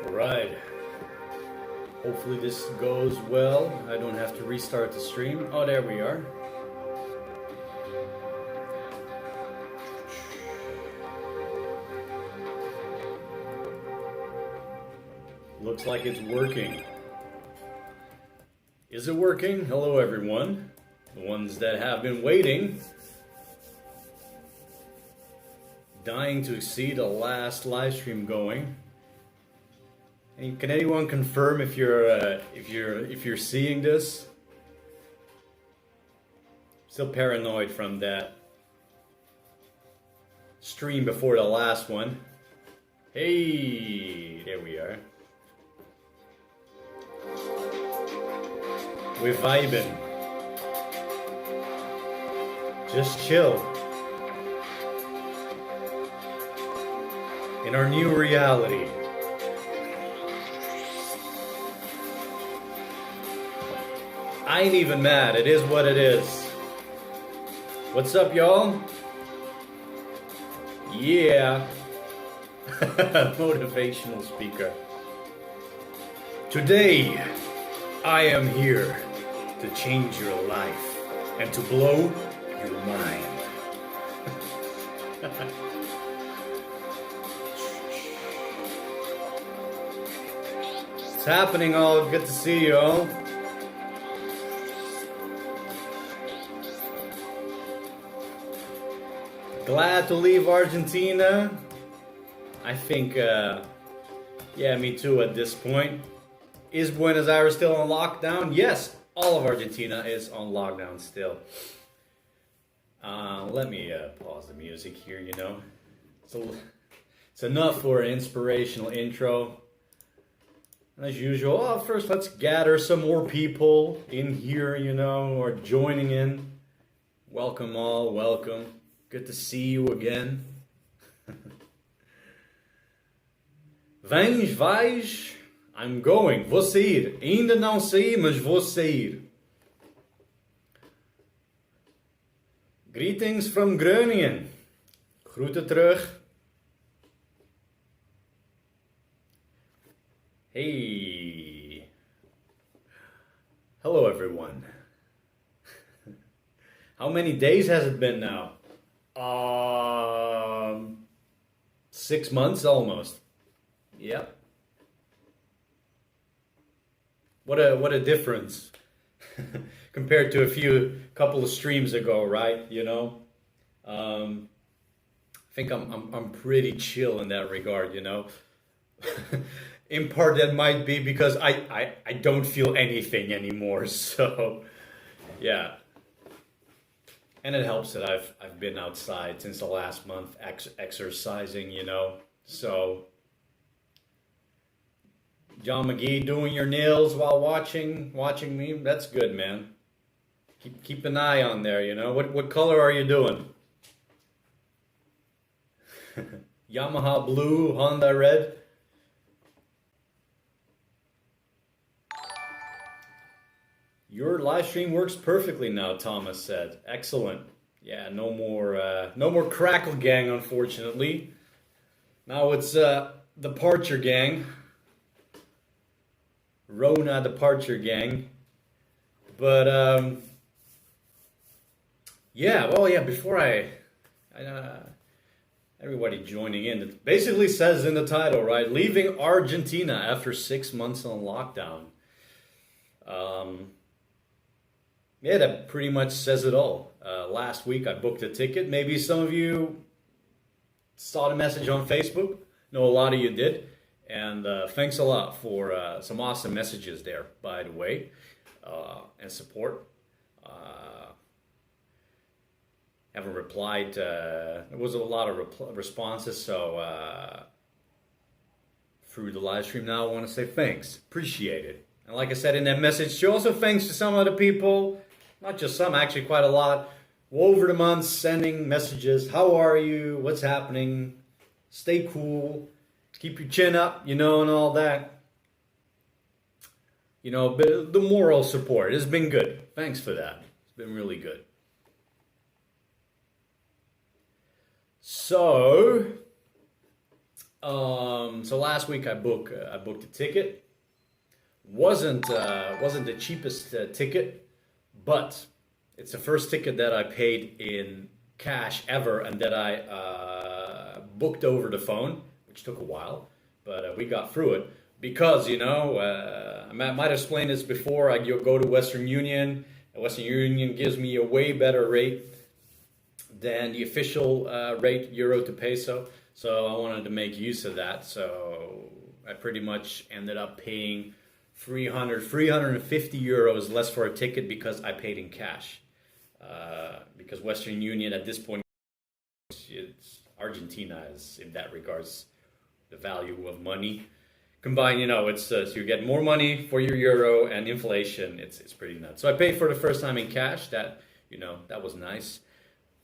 Alright, hopefully this goes well. I don't have to restart the stream. Oh, there we are. Looks like it's working. Is it working? Hello everyone. The ones that have been waiting. Dying to see the last live stream going. And can anyone confirm if you're seeing this? Still paranoid from that stream before the last one. Hey, there we are. We're vibing. Just chill. In our new reality. I ain't even mad. It is what it is. What's up, y'all? Yeah. Motivational speaker. Today, I am here to change your life and to blow your mind. It's happening, all. Good to see you all. Glad to leave Argentina. I think, yeah, me too at this point. Is Buenos Aires still on lockdown? Yes, all of Argentina is on lockdown still. Let me pause the music here, you know. It's enough for an inspirational intro. As usual, first let's gather some more people in here, you know, or joining in. Welcome all, welcome. Good to see you again. Vens, vais? I'm going. Vou sair. Ainda não saí, mas vou sair. Greetings from Groningen. Groeten terug. Hey. Hello everyone. How many days has it been now? 6 months almost. Yep. What a difference compared to a couple of streams ago, right? You know, I think I'm pretty chill in that regard. You know, in part that might be because I don't feel anything anymore. So yeah. And it helps that I've been outside since the last month exercising, you know. So, John McGee doing your nails while watching me. That's good, man. Keep an eye on there, you know. What color are you doing? Yamaha blue, Honda red. Your live stream works perfectly now, Thomas said. Excellent. Yeah, no more Crackle Gang, unfortunately. Now it's Departure Gang. Rona Departure Gang. But yeah, well, yeah, before everybody joining in, it basically says in the title, right? Leaving Argentina after 6 months on lockdown. Yeah, that pretty much says it all. Last week I booked a ticket. Maybe some of you saw the message on Facebook. No, a lot of you did. And thanks a lot for some awesome messages there, by the way, and support. Haven't replied. There was a lot of responses, so through the live stream now I want to say thanks. Appreciate it. And like I said in that message, too, also thanks to some other people. Not just some, actually quite a lot. Over the months, sending messages. How are you? What's happening? Stay cool. Keep your chin up, you know, and all that. You know, but the moral support has been good. Thanks for that. It's been really good. So, So last week I booked a ticket. Wasn't the cheapest ticket, but it's the first ticket that I paid in cash ever, and that I booked over the phone, which took a while, but we got through it because I might have explained this before. I go to Western Union. And Western Union gives me a way better rate than the official rate, euro to peso. So I wanted to make use of that. So I pretty much ended up paying 350 euros less for a ticket because I paid in cash. Because Western Union at this point, Argentina is, in that regards, the value of money. Combined, it's so you get more money for your euro, and inflation, it's pretty nuts. So I paid for the first time in cash. That was nice.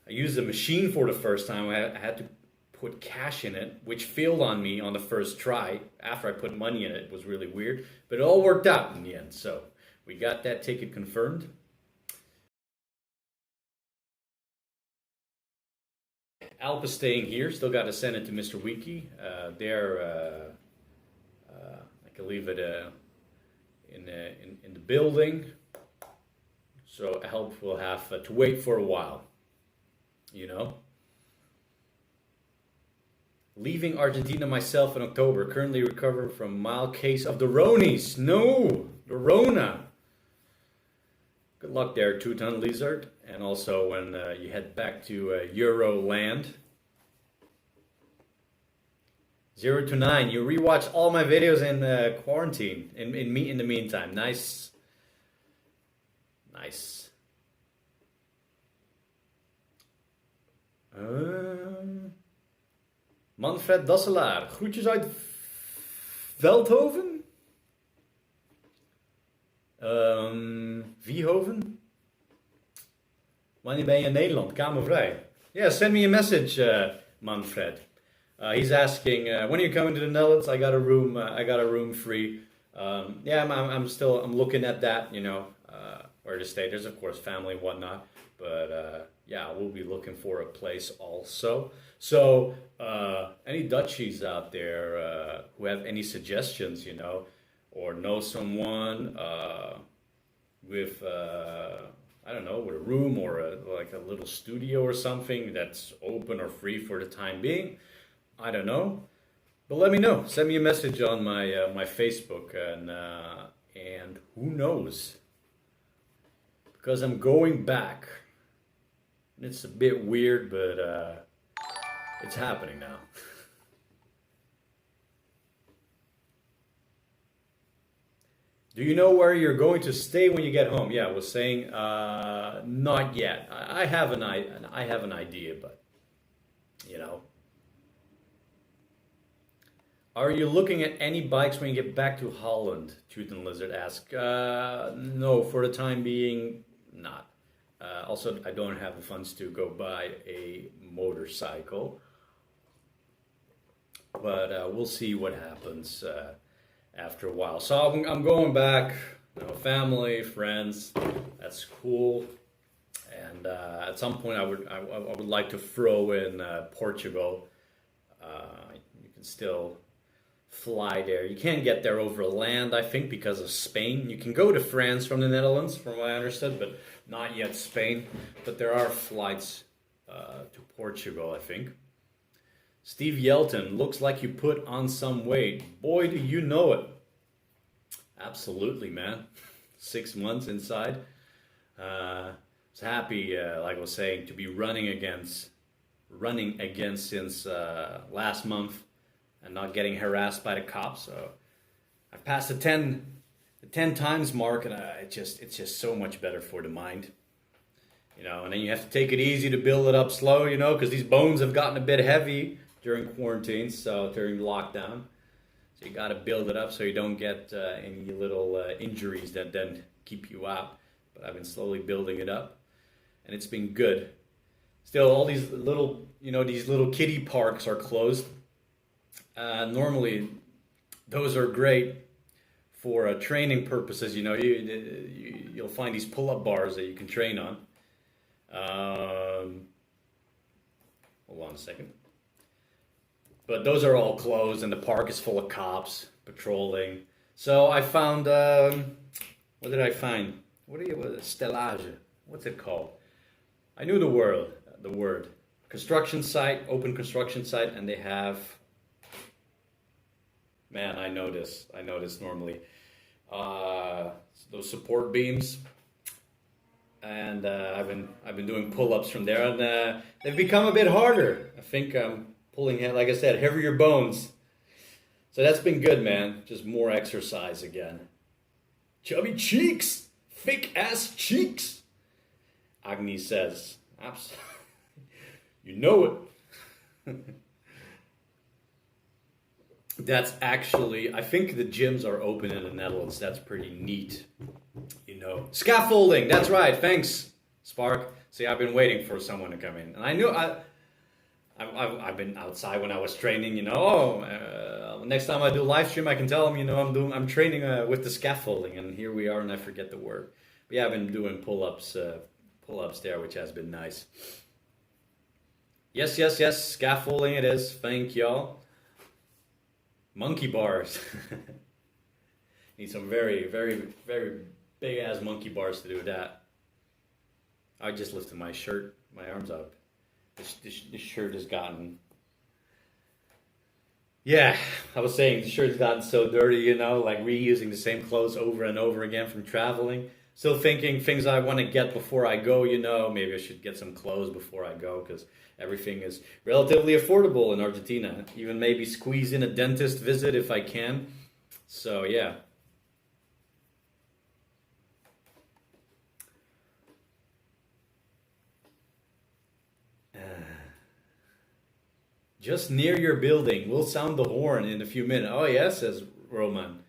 I used the machine for the first time. I had to put cash in it, which failed on me on the first try. After I put money in it, it was really weird, but it all worked out in the end. So we got that ticket confirmed. Alp is staying here. Still got to send it to Mr. Wiki. I can leave it in the building. So Alp will have to wait for a while. Leaving Argentina myself in October. Currently recovering from mild case of the Ronies. No, the Rona. Good luck there, 2-ton lizard. And also when you head back to Euro land. 0 to 9. You rewatch all my videos in quarantine. In the meantime. Nice. Nice. Manfred Dasselaar. Groetjes uit Veldhoven. Viehoven. Wanneer ben je in Nederland? Kamervrij. Yeah, send me a message, Manfred. He's asking when are you coming to the Netherlands? I got a room. I got a room free. Yeah, I'm looking at that. Where to stay. There's of course family and whatnot, but yeah, we'll be looking for a place also. So any Dutchies out there who have any suggestions, or know someone with I don't know, with a room or like a little studio or something that's open or free for the time being. I don't know, but let me know. Send me a message on my my Facebook, and who knows? Because I'm going back. It's a bit weird, but it's happening now. Do you know where you're going to stay when you get home? Yeah, I was saying not yet. I have an idea, but Are you looking at any bikes when you get back to Holland? Tooth and Lizard asks. No, for the time being, not. Also, I don't have the funds to go buy a motorcycle. But we'll see what happens after a while. So I'm going back, family, friends, that's cool. And at some point I would like to throw in Portugal. You can still fly there. You can't get there over land, I think, because of Spain. You can go to France from the Netherlands, from what I understood, but not yet Spain. But there are flights to Portugal, I think. Steve Yelton, looks like you put on some weight. Boy, do you know it. Absolutely, man. 6 months inside. I was happy, like I was saying, to be running again since last month and not getting harassed by the cops. So I've passed the 10 times mark, and it's just so much better for the mind. And then you have to take it easy to build it up slow, because these bones have gotten a bit heavy during quarantine, so during lockdown. So you got to build it up so you don't get any little injuries that then keep you out. But I've been slowly building it up, and it's been good. Still, all these little kiddie parks are closed. Normally, those are great for training purposes. You'll find these pull-up bars that you can train on. Hold on a second. But those are all closed, and the park is full of cops patrolling. So I found, what did I find? Stellage. What's it called? I knew the word. Construction site, open construction site, and they have, man, I know this normally. Those support beams. And I've been doing pull-ups from there, and they've become a bit harder. I think I'm pulling, like I said, heavier bones. So that's been good, man. Just more exercise again. Chubby cheeks, thick ass cheeks. Agni says, absolutely. You know it. That's actually, I think the gyms are open in the Netherlands. That's pretty neat. You know, scaffolding. That's right. Thanks, Spark. See, I've been waiting for someone to come in, and I knew I've been outside when I was training. You know, next time I do live stream, I can tell them, you know, I'm training with the scaffolding, and here we are, and I forget the word. But yeah, I've been doing pull-ups there, which has been nice. Yes, scaffolding it is. Thank y'all. Monkey bars. Need some very, very, very big ass monkey bars to do that. I just lifted my shirt, my arms up. This shirt has gotten... Yeah, I was saying the shirt's gotten so dirty, you know, like reusing the same clothes over and over again from traveling. Still thinking things I want to get before I go, you know. Maybe I should get some clothes before I go, because everything is relatively affordable in Argentina. Even maybe squeeze in a dentist visit if I can. So, yeah. Just near your building. We'll sound the horn in a few minutes. Oh, yeah, says Roman.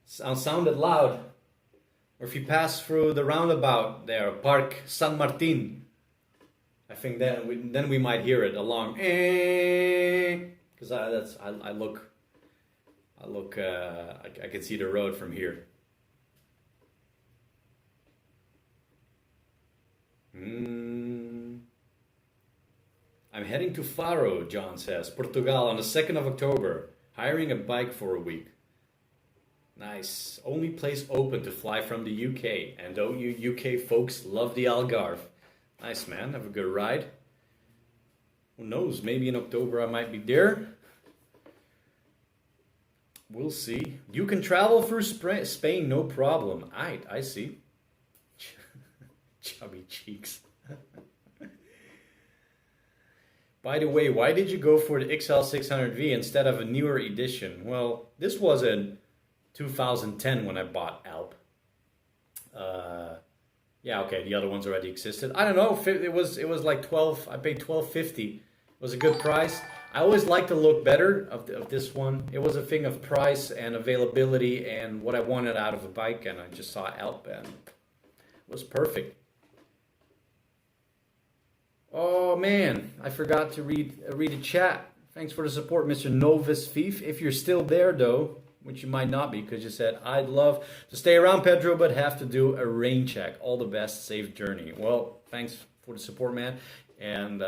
Sound it loud. Or if you pass through the roundabout there, Park San Martin, I think then we might hear it along. Because I can see the road from here. I'm heading to Faro, John says, Portugal on the 2nd of October. Hiring a bike for a week. Nice. Only place open to fly from the UK. And don't you UK folks love the Algarve. Nice, man. Have a good ride. Who knows? Maybe in October I might be there. We'll see. You can travel through Spain, no problem. I see. Chubby cheeks. By the way, why did you go for the XL600V instead of a newer edition? Well, this was in 2010 when I bought Alp. Yeah, okay, the other ones already existed. I don't know, it was like 12, I paid $12.50. It was a good price. I always like the look better of this one. It was a thing of price and availability and what I wanted out of a bike, and I just saw Alp and it was perfect. Oh man, I forgot to read the chat. Thanks for the support, Mr. Novus Thief. If you're still there though, which you might not be because you said, I'd love to stay around, Pedro, but have to do a rain check. All the best, safe journey. Well, thanks for the support, man. And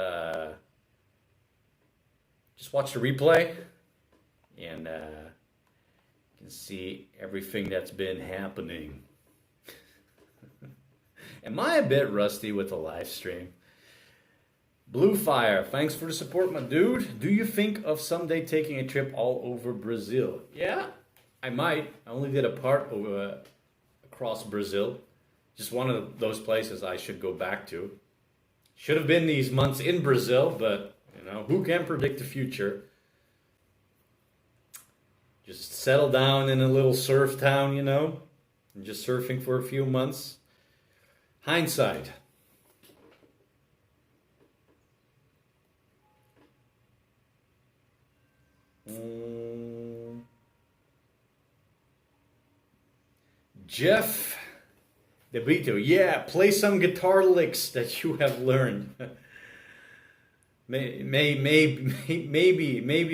just watch the replay and you can see everything that's been happening. Am I a bit rusty with the live stream? Blue Fire, thanks for the support, my dude. Do you think of someday taking a trip all over Brazil? Yeah, I might. I only did a part across Brazil. Just one of those places I should go back to. Should have been these months in Brazil, but you know, who can predict the future? Just settle down in a little surf town, you know, and just surfing for a few months. Hindsight. Jeff DeBrito, yeah, play some guitar licks that you have learned. Maybe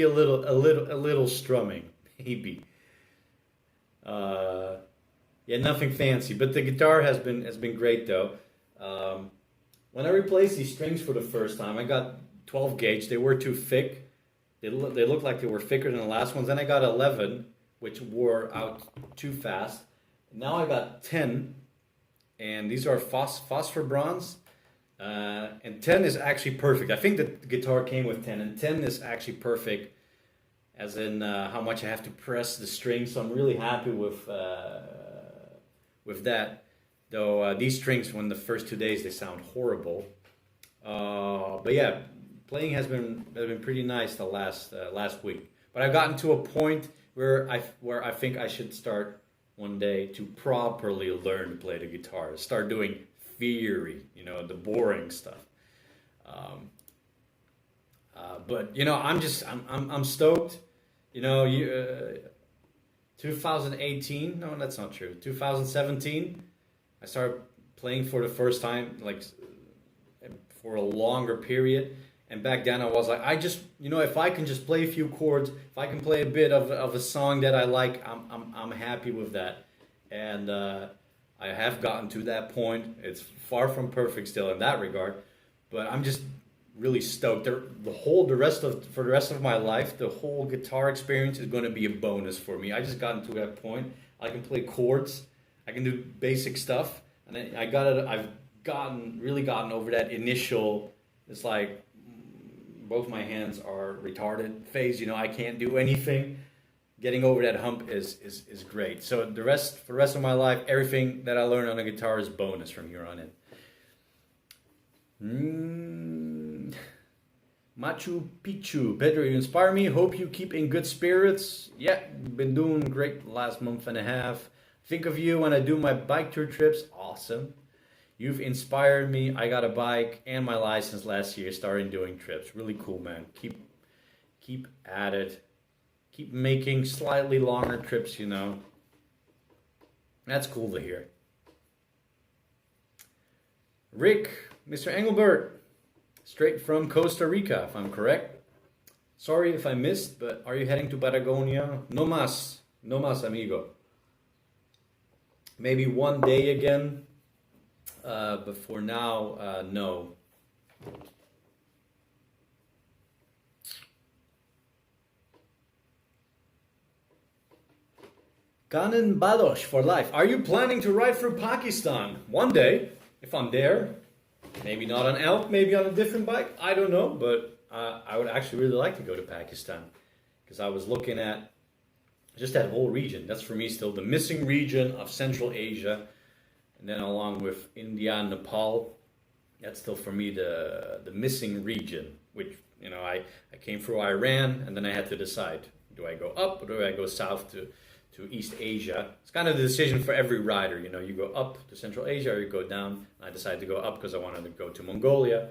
a little strumming, maybe. Yeah, nothing fancy, but the guitar has been great though. When I replaced these strings for the first time, I got 12 gauge. They were too thick. they looked like they were thicker than the last ones. Then I got 11, which wore out too fast. Now I got 10, and these are phosphor bronze. And 10 is actually perfect. I think the guitar came with 10, and 10 is actually perfect, as in how much I have to press the strings. So I'm really happy with that. Though these strings, when the first 2 days, they sound horrible. But yeah, playing has been pretty nice the last week. But I've gotten to a point where I think I should start one day to properly learn to play the guitar. Start doing theory, the boring stuff. But I'm stoked. 2018. No, that's not true. 2017. I started playing for the first time, like for a longer period. And back then I was like, if I can just play a few chords, if I can play a bit of a song that I like, I'm happy with that. And I have gotten to that point. It's far from perfect still in that regard, but I'm just really stoked. For the rest of my life, the whole guitar experience is going to be a bonus for me. I just gotten to that point. I can play chords. I can do basic stuff, and I've really gotten over that initial. It's like both my hands are retarded phase. I can't do anything. Getting over that hump is great. So for the rest of my life, everything that I learn on the guitar is bonus from here on in. Machu Picchu. Pedro, you inspire me. Hope you keep in good spirits. Yeah, been doing great the last month and a half. Think of you when I do my bike tour trips. Awesome. You've inspired me. I got a bike and my license last year, starting doing trips. Really cool, man. Keep at it. Keep making slightly longer trips, That's cool to hear. Rick, Mr. Engelbert, straight from Costa Rica, if I'm correct. Sorry if I missed, but are you heading to Patagonia? No más, amigo. Maybe one day again, but for now, no. Kanan Badosh for life. Are you planning to ride through Pakistan? One day, if I'm there. Maybe not on elk, maybe on a different bike. I don't know, but I would actually really like to go to Pakistan. Because I was looking at just that whole region. That's for me still the missing region of Central Asia. And then along with India and Nepal, that's still for me the missing region. Which, I came through Iran, and then I had to decide. Do I go up or do I go south to East Asia? It's kind of the decision for every rider. You go up to Central Asia or you go down. I decided to go up because I wanted to go to Mongolia.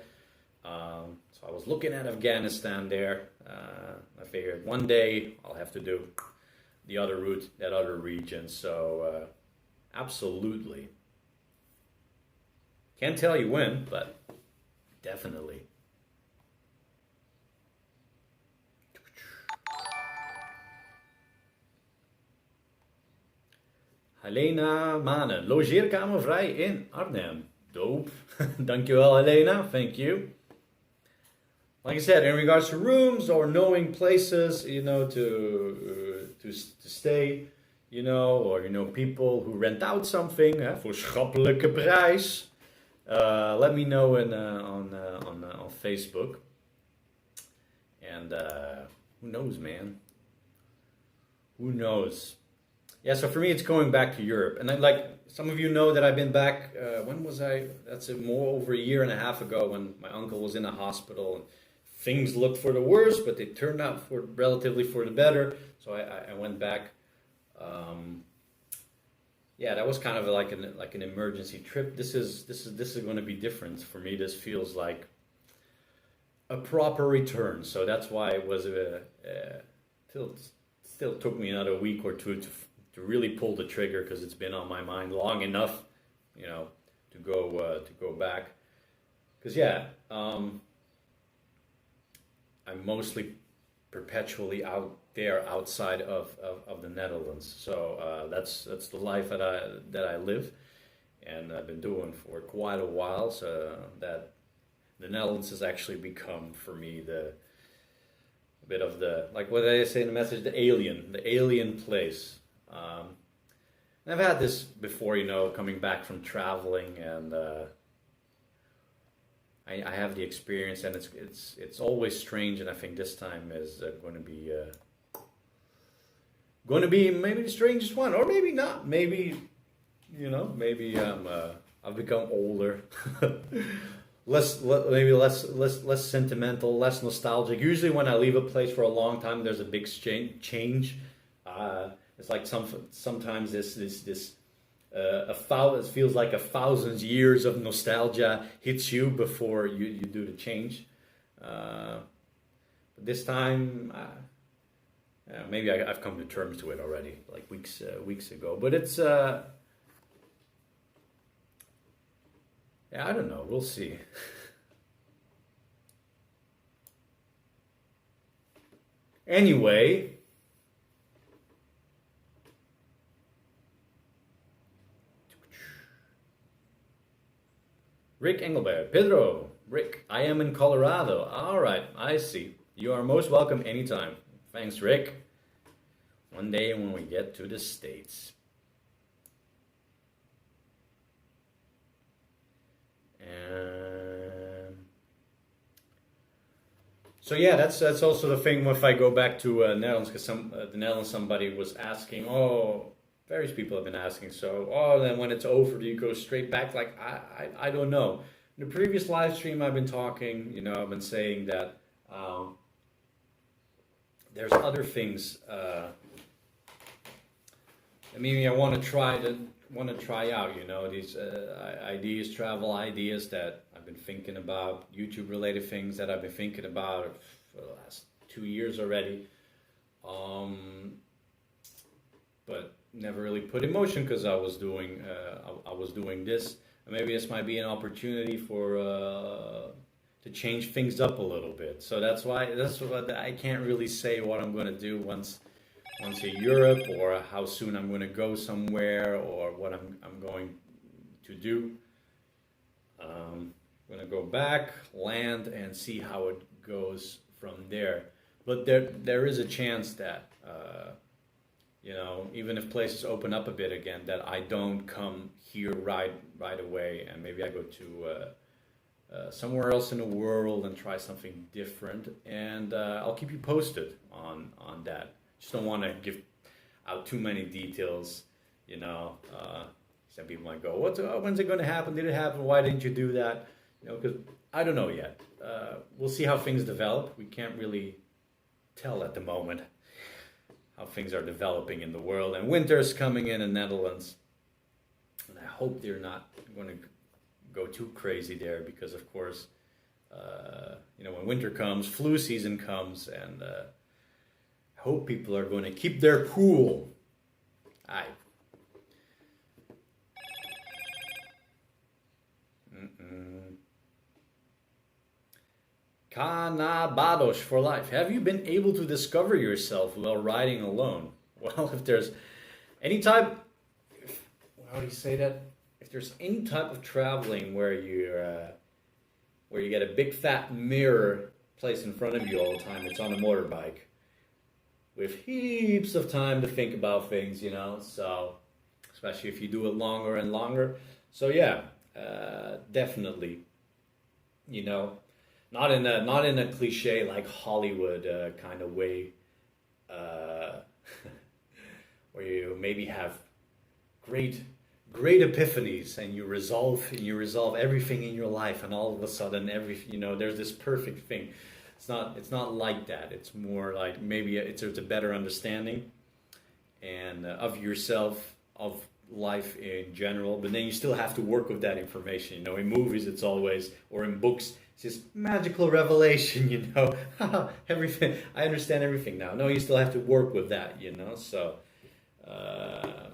So I was looking at Afghanistan there. I figured one day I'll have to do the other route, that other region. So absolutely. Can't tell you when, but definitely. Helena Manen, logeerkamer vrij in Arnhem. Dope. Dankjewel, Helena. Thank you. Like I said, in regards to rooms or knowing places, to stay, or people who rent out something voor schappelijke prijs. Let me know on Facebook. And who knows, man? Who knows? Yeah, so for me, it's going back to Europe. And like some of you know that I've been back, when was I? That's more over a year and a half ago when my uncle was in a hospital. And things looked for the worst, but they turned out relatively for the better. So I went back. Yeah, that was kind of like an emergency trip. This is going to be different for me. This feels like a proper return. So that's why it was still took me another week or two to really pull the trigger, because it's been on my mind long enough, to go back. Because I'm mostly perpetually out there outside of the Netherlands. So that's the life that I live, and I've been doing for quite a while. So that the Netherlands has actually become for me a bit of the, like what did I say in the message, the alien place. And I've had this before, you know, coming back from traveling, and I have the experience, and it's always strange, and I think this time is going to be maybe the strangest one, or maybe not. Maybe, you know, maybe I've become older, maybe less sentimental, less nostalgic. Usually, when I leave a place for a long time, there's a big change. It's like sometimes it feels like 1,000 years of nostalgia hits you before you do the change. But this time, maybe I've come to terms to it already, like weeks ago. But it's yeah, I don't know. We'll see. Anyway. Rick Engelberg. Pedro. Rick, I am in Colorado. All right, I see. You are most welcome anytime. Thanks, Rick. One day when we get to the States. So yeah, that's also the thing if I go back to Netherlands, because the Netherlands, somebody was asking, various people have been asking, so, then when it's over, do you go straight back? Like, I don't know. In the previous live stream, I've been talking, you know, I've been saying that there's other things maybe I want to try out, you know, these ideas, travel ideas that I've been thinking about, YouTube related things that I've been thinking about for the last 2 years already. But never really put in motion because I was doing this. And maybe this might be an opportunity for to change things up a little bit. So that's what I can't really say what I'm going to do once in Europe, or how soon I'm going to go somewhere, or what I'm going to do. I'm going to go back, land, and see how it goes from there. But there is a chance that you know, even if places open up a bit again, that I don't come here right away, and maybe I go to somewhere else in the world and try something different. And I'll keep you posted on that. Just don't want to give out too many details, you know. Some people might go, when's it going to happen? Did it happen? Why didn't you do that? You know, because I don't know yet. We'll see how things develop. We can't really tell at the moment how things are developing in the world. And winter is coming in the Netherlands. And I hope they're not going to go too crazy there, because, of course, you know, when winter comes, flu season comes, and I hope people are going to keep their cool. Aye. Canabados for life. Have you been able to discover yourself while riding alone? Well, if there's any type, how do you say that? If there's any type of traveling where you get a big fat mirror placed in front of you all the time, it's on a motorbike with heaps of time to think about things, you know. So, especially if you do it longer and longer. So yeah, definitely, you know. Not in a cliche like Hollywood kind of way, where you maybe have great epiphanies and you resolve everything in your life, and all of a sudden there's this perfect thing. It's not like that. It's more like maybe it's a better understanding and of yourself, of life in general. But then you still have to work with that information. You know, in movies it's always, or in books, it's this magical revelation, you know, everything, I understand everything now. No, you still have to work with that, you know, so, but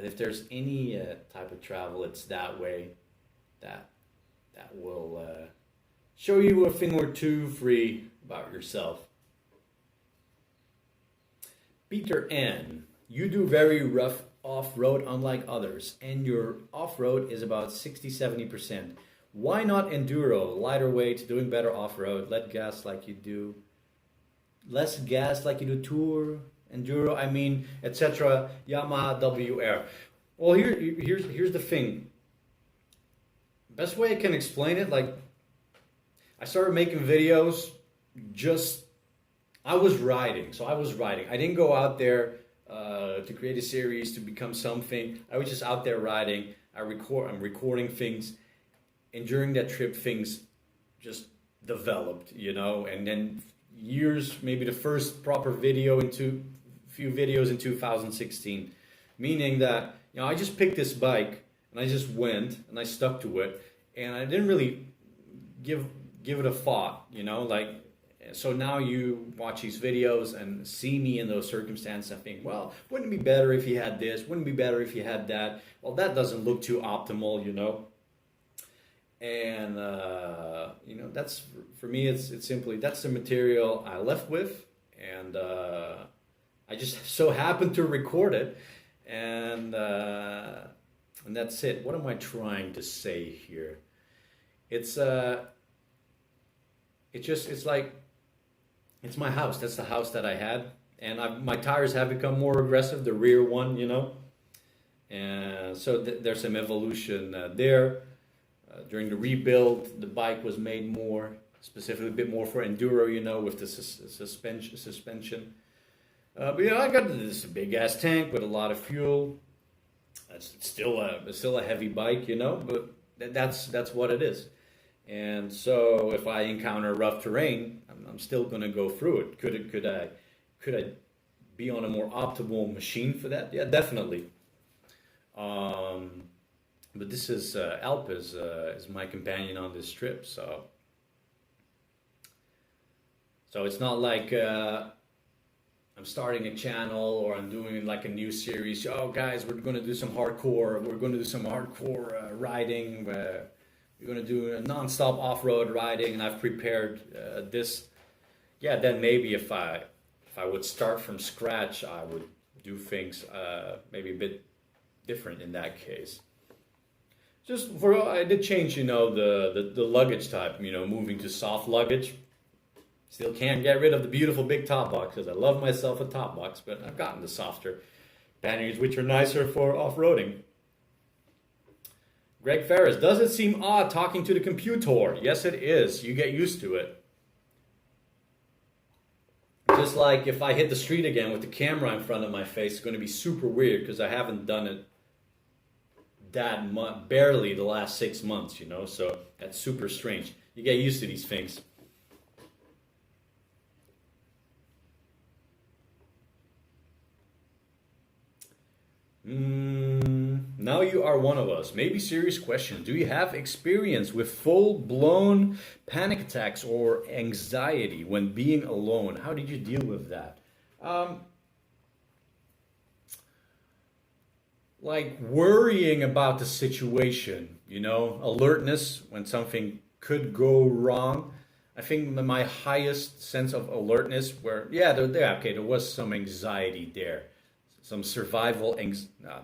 if there's any type of travel, it's that way, that will show you a thing or two free about yourself. Peter N., you do very rough off-road unlike others, and your off-road is about 60-70%. Why not enduro, lighter weight, doing better off-road, let gas like you do less gas like you do Tour, Enduro, I mean, etc. Yamaha WR. Well, here's the thing. Best way I can explain it, like I started making videos just I was riding, so I was riding. I didn't go out there to create a series to become something. I was just out there riding. I'm recording things, and during that trip, things just developed, you know. And then years, maybe the first proper video into few videos in 2016, meaning that I just picked this bike and I just went and I stuck to it, and I didn't really give it a thought, like. So now you watch these videos and see me in those circumstances and think, well, wouldn't it be better if you had this? Wouldn't it be better if you had that? Well, that doesn't look too optimal, And, that's, for me, it's simply, that's the material I left with. And I just so happened to record it. And that's it. What am I trying to say here? It's like, it's my house. That's the house that I had. And my tires have become more aggressive, the rear one, And so there's some evolution there. During the rebuild, the bike was made more, specifically a bit more for Enduro, with the suspension. But I got this big ass tank with a lot of fuel. It's still a heavy bike, but that's what it is. And so if I encounter rough terrain, I'm still going to go through it. Could I be on a more optimal machine for that? Yeah, definitely. But this is Alp is my companion on this trip, so it's not like I'm starting a channel or I'm doing like a new series. Oh, guys, we're going to do some hardcore. We're going to do some hardcore riding. We're going to do a non-stop off-road riding, and I've prepared this. Yeah, then maybe if I would start from scratch, I would do things maybe a bit different in that case. I did change, the luggage type, moving to soft luggage. Still can't get rid of the beautiful big top box because I love myself a top box, but I've gotten the softer panniers, which are nicer for off-roading. Greg Ferris, does it seem odd talking to the computer? Yes, it is. You get used to it. Just like if I hit the street again with the camera in front of my face, it's going to be super weird because I haven't done it that much, barely the last 6 months, so that's super strange. You get used to these things. Now you are one of us. Maybe serious question. Do you have experience with full-blown panic attacks or anxiety when being alone? How did you deal with that? Like worrying about the situation, alertness when something could go wrong. I think my highest sense of alertness there was some anxiety there. Some survival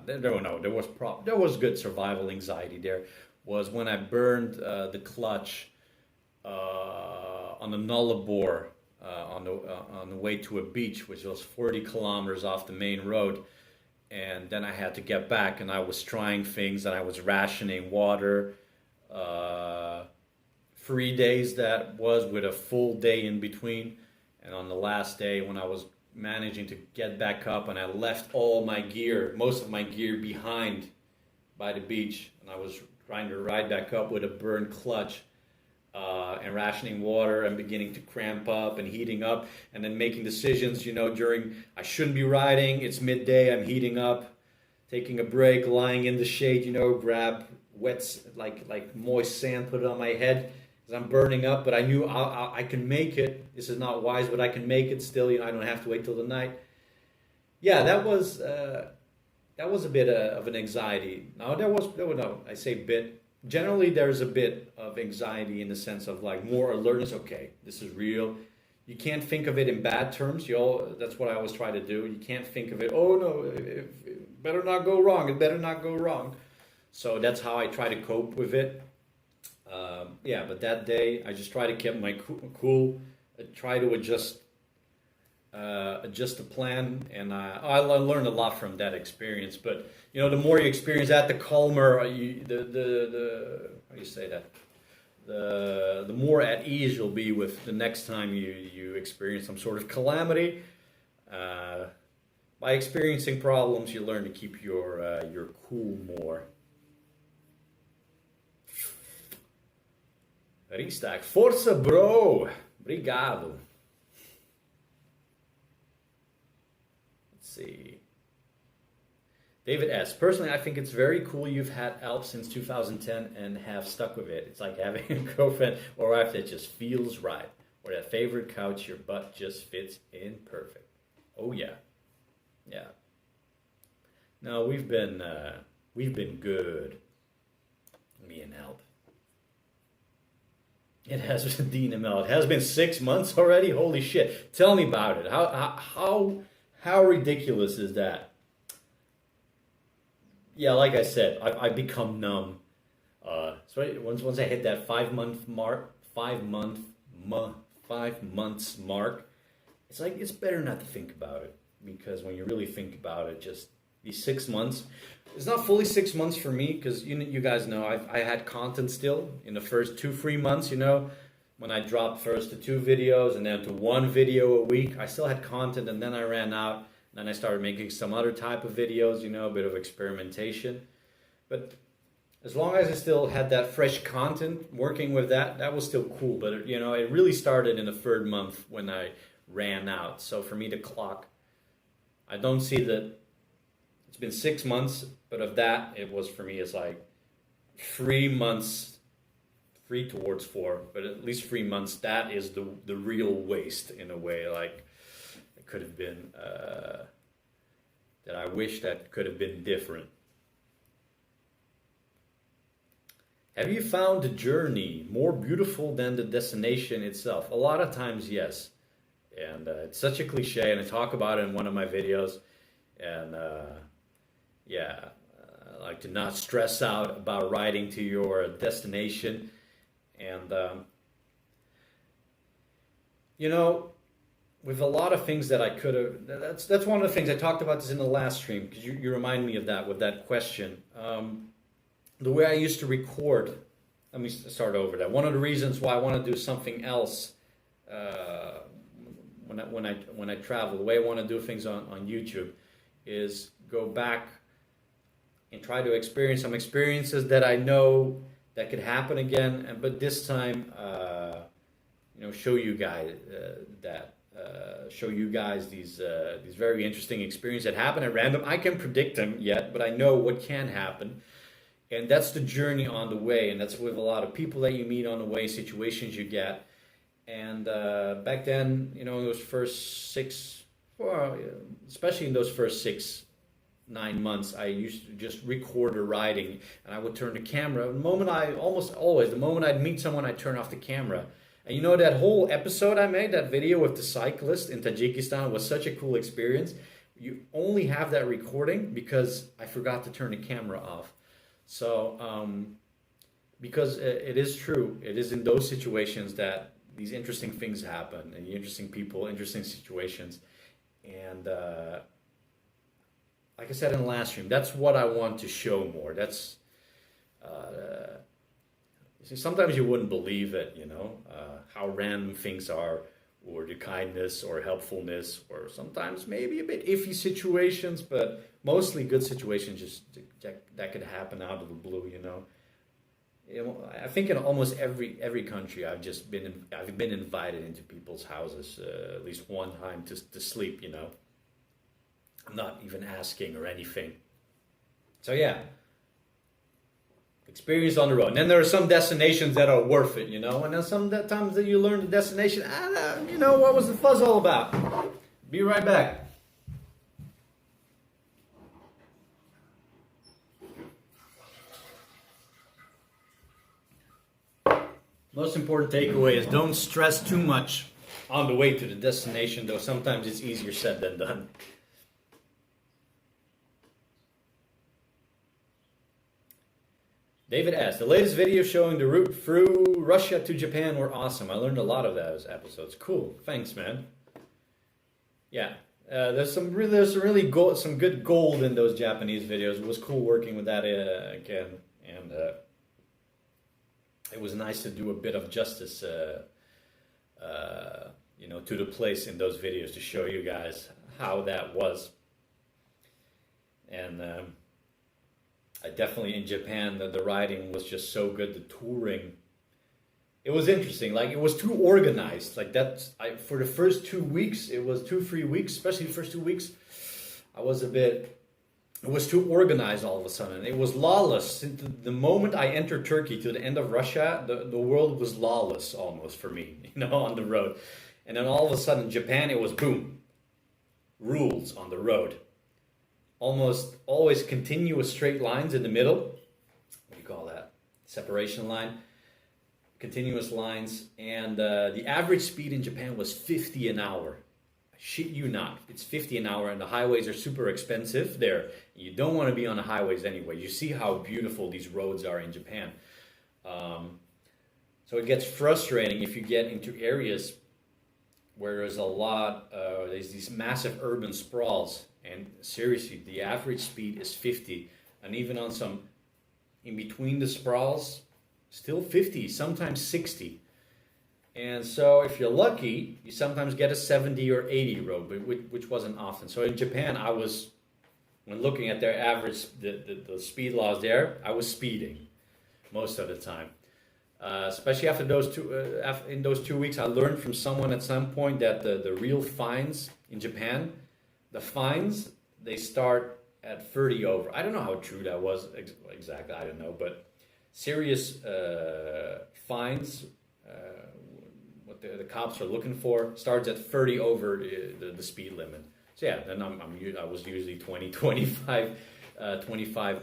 there was good survival anxiety there. Was when I burned the clutch on the Nullarbor on the way to a beach, which was 40 kilometers off the main road, and then I had to get back, and I was trying things, and I was rationing water. 3 days that was, with a full day in between, and on the last day when I was managing to get back up, and I left all my gear, most of my gear, behind by the beach, and I was trying to ride back up with a burned clutch and rationing water and beginning to cramp up and heating up, and then making decisions, during I shouldn't be riding, it's midday, I'm heating up, taking a break, lying in the shade, grab wet, like moist sand, put it on my head, I'm burning up, but I knew I can make it. This is not wise, but I can make it still. I don't have to wait till the night. Yeah, that was a bit of an anxiety. I say bit. Generally, there's a bit of anxiety in the sense of like more alertness. Okay, this is real. You can't think of it in bad terms. That's what I always try to do. You can't think of it. Oh no, it better not go wrong. It better not go wrong. So that's how I try to cope with it. But that day I just try to keep my cool. I try to adjust adjust the plan, and I learned a lot from that experience. But you know, the more you experience that, the calmer the how do you say that? The more at ease you'll be with the next time you experience some sort of calamity. By experiencing problems, you learn to keep your cool more. Restack, força bro, obrigado. Let's see. David S. Personally, I think it's very cool you've had Alps since 2010 and have stuck with it. It's like having a girlfriend or wife that just feels right, or that favorite couch your butt just fits in perfect. Oh yeah, yeah. No, we've been good. Me and Alp. It has been DNML. It has been 6 months already. Holy shit! Tell me about it. How ridiculous is that? Yeah, like I said, I've become numb. So once I hit that 5 month mark, 5 months mark, it's like it's better not to think about it, because when you really think about it, just these 6 months. It's not fully 6 months for me, because you guys know I had content still in the first 2-3 months. You know, when I dropped first to 2 videos and then to 1 video a week, I still had content, and then I ran out. Then I started making some other type of videos, you know, a bit of experimentation. But as long as I still had that fresh content, working with that was still cool. But you know, it really started in the 3rd month when I ran out. So for me to clock, I don't see that. It's been 6 months, but of that, it was for me, it's like 3 months, 3 towards 4, but at least 3 months. That is the real waste in a way. Like it could have been that I wish that could have been different. Have you found the journey more beautiful than the destination itself? A lot of times, yes. And it's such a cliche, and I talk about it in one of my videos. And yeah, I like to not stress out about riding to your destination. And, you know, with a lot of things that I could have, that's one of the things, I talked about this in the last stream, because you remind me of that with that question. The way I used to record, let me start over that. One of the reasons why I want to do something else when I travel, the way I want to do things on YouTube is go back and try to experience some experiences that I know that could happen again, but this time, you know, show you guys these very interesting experiences that happen at random. I can't predict them yet, but I know what can happen, and that's the journey on the way, and that's with a lot of people that you meet on the way, situations you get. And back then, you know, those first 6, well, especially in those first 6-9 months, I used to just record the riding, and I would turn the camera. The moment I'd meet someone, I'd turn off the camera. And you know, that whole episode I made, that video with the cyclist in Tajikistan, was such a cool experience. You only have that recording because I forgot to turn the camera off. So, because it is true, it is in those situations that these interesting things happen, and interesting people, interesting situations. And like I said in the last stream, that's what I want to show more. That's see, sometimes you wouldn't believe it, you know, how random things are, or the kindness or helpfulness, or sometimes maybe a bit iffy situations, but mostly good situations just that could happen out of the blue, you know. You know, I think in almost every country I've been invited into people's houses at least one time to sleep, you know. I'm not even asking or anything. So yeah, experience on the road. And then there are some destinations that are worth it, you know. And then some times that you learn the destination, you know, what was the fuzz all about? Be right back. Most important takeaway is don't stress too much on the way to the destination, though sometimes it's easier said than done. David asked, the latest video showing the route through Russia to Japan were awesome. I learned a lot of those episodes. Cool. Thanks, man. Yeah, there's really some good gold in those Japanese videos. It was cool working with that again, and it was nice to do a bit of justice, to the place in those videos to show you guys how that was. And I definitely in Japan, the riding was just so good. The touring, it was interesting. Like it was too organized. Like for the first 2 weeks, it was 2 3 weeks, especially the first 2 weeks. I was a bit. It was too organized all of a sudden. It was lawless. Since the moment I entered Turkey to the end of Russia, the world was lawless almost for me, on the road. And then all of a sudden, Japan, it was boom, rules on the road. Almost always continuous straight lines in the middle. What do you call that? Separation line. Continuous lines. And the average speed in Japan was 50 an hour. Shit you not. It's 50 an hour and the highways are super expensive there. You don't want to be on the highways anyway. You see how beautiful these roads are in Japan. So it gets frustrating if you get into areas where there's there's these massive urban sprawls. And seriously, the average speed is 50. And even on some in between the sprawls, still 50, sometimes 60. And so if you're lucky, you sometimes get a 70 or 80 road, which wasn't often. So in Japan, when looking at their average, the speed laws there, I was speeding most of the time. Especially after in those 2 weeks, I learned from someone at some point that the real fines in Japan, the fines, they start at 30 over. I don't know how true that was exactly, I don't know, but serious fines, what the cops are looking for, starts at 30 over the speed limit. So yeah, then I was usually 20, 25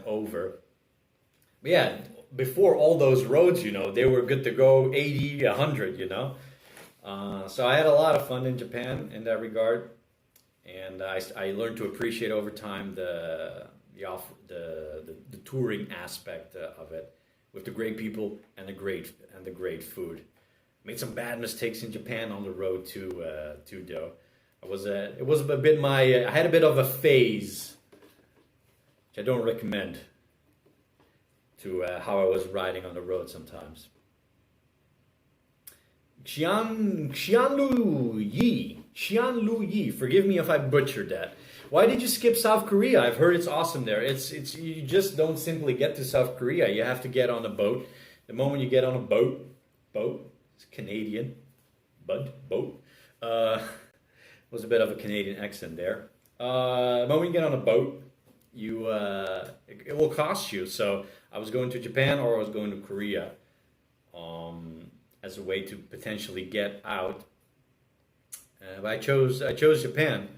over. But yeah, before all those roads, they were good to go 80, 100, So I had a lot of fun in Japan in that regard. And I learned to appreciate over time the touring aspect of it, with the great people and the great food. Made some bad mistakes in Japan on the road too, though. I had a bit of a phase, which I don't recommend, to how I was riding on the road sometimes. Xianlu Yi, forgive me if I butchered that. Why did you skip South Korea? I've heard it's awesome there. You just don't simply get to South Korea. You have to get on a boat. The moment you get on a boat, it's Canadian, boat. Was a bit of a Canadian accent there. The moment you get on a boat, it will cost you. So I was going to Japan or I was going to Korea, as a way to potentially get out. But I chose Japan.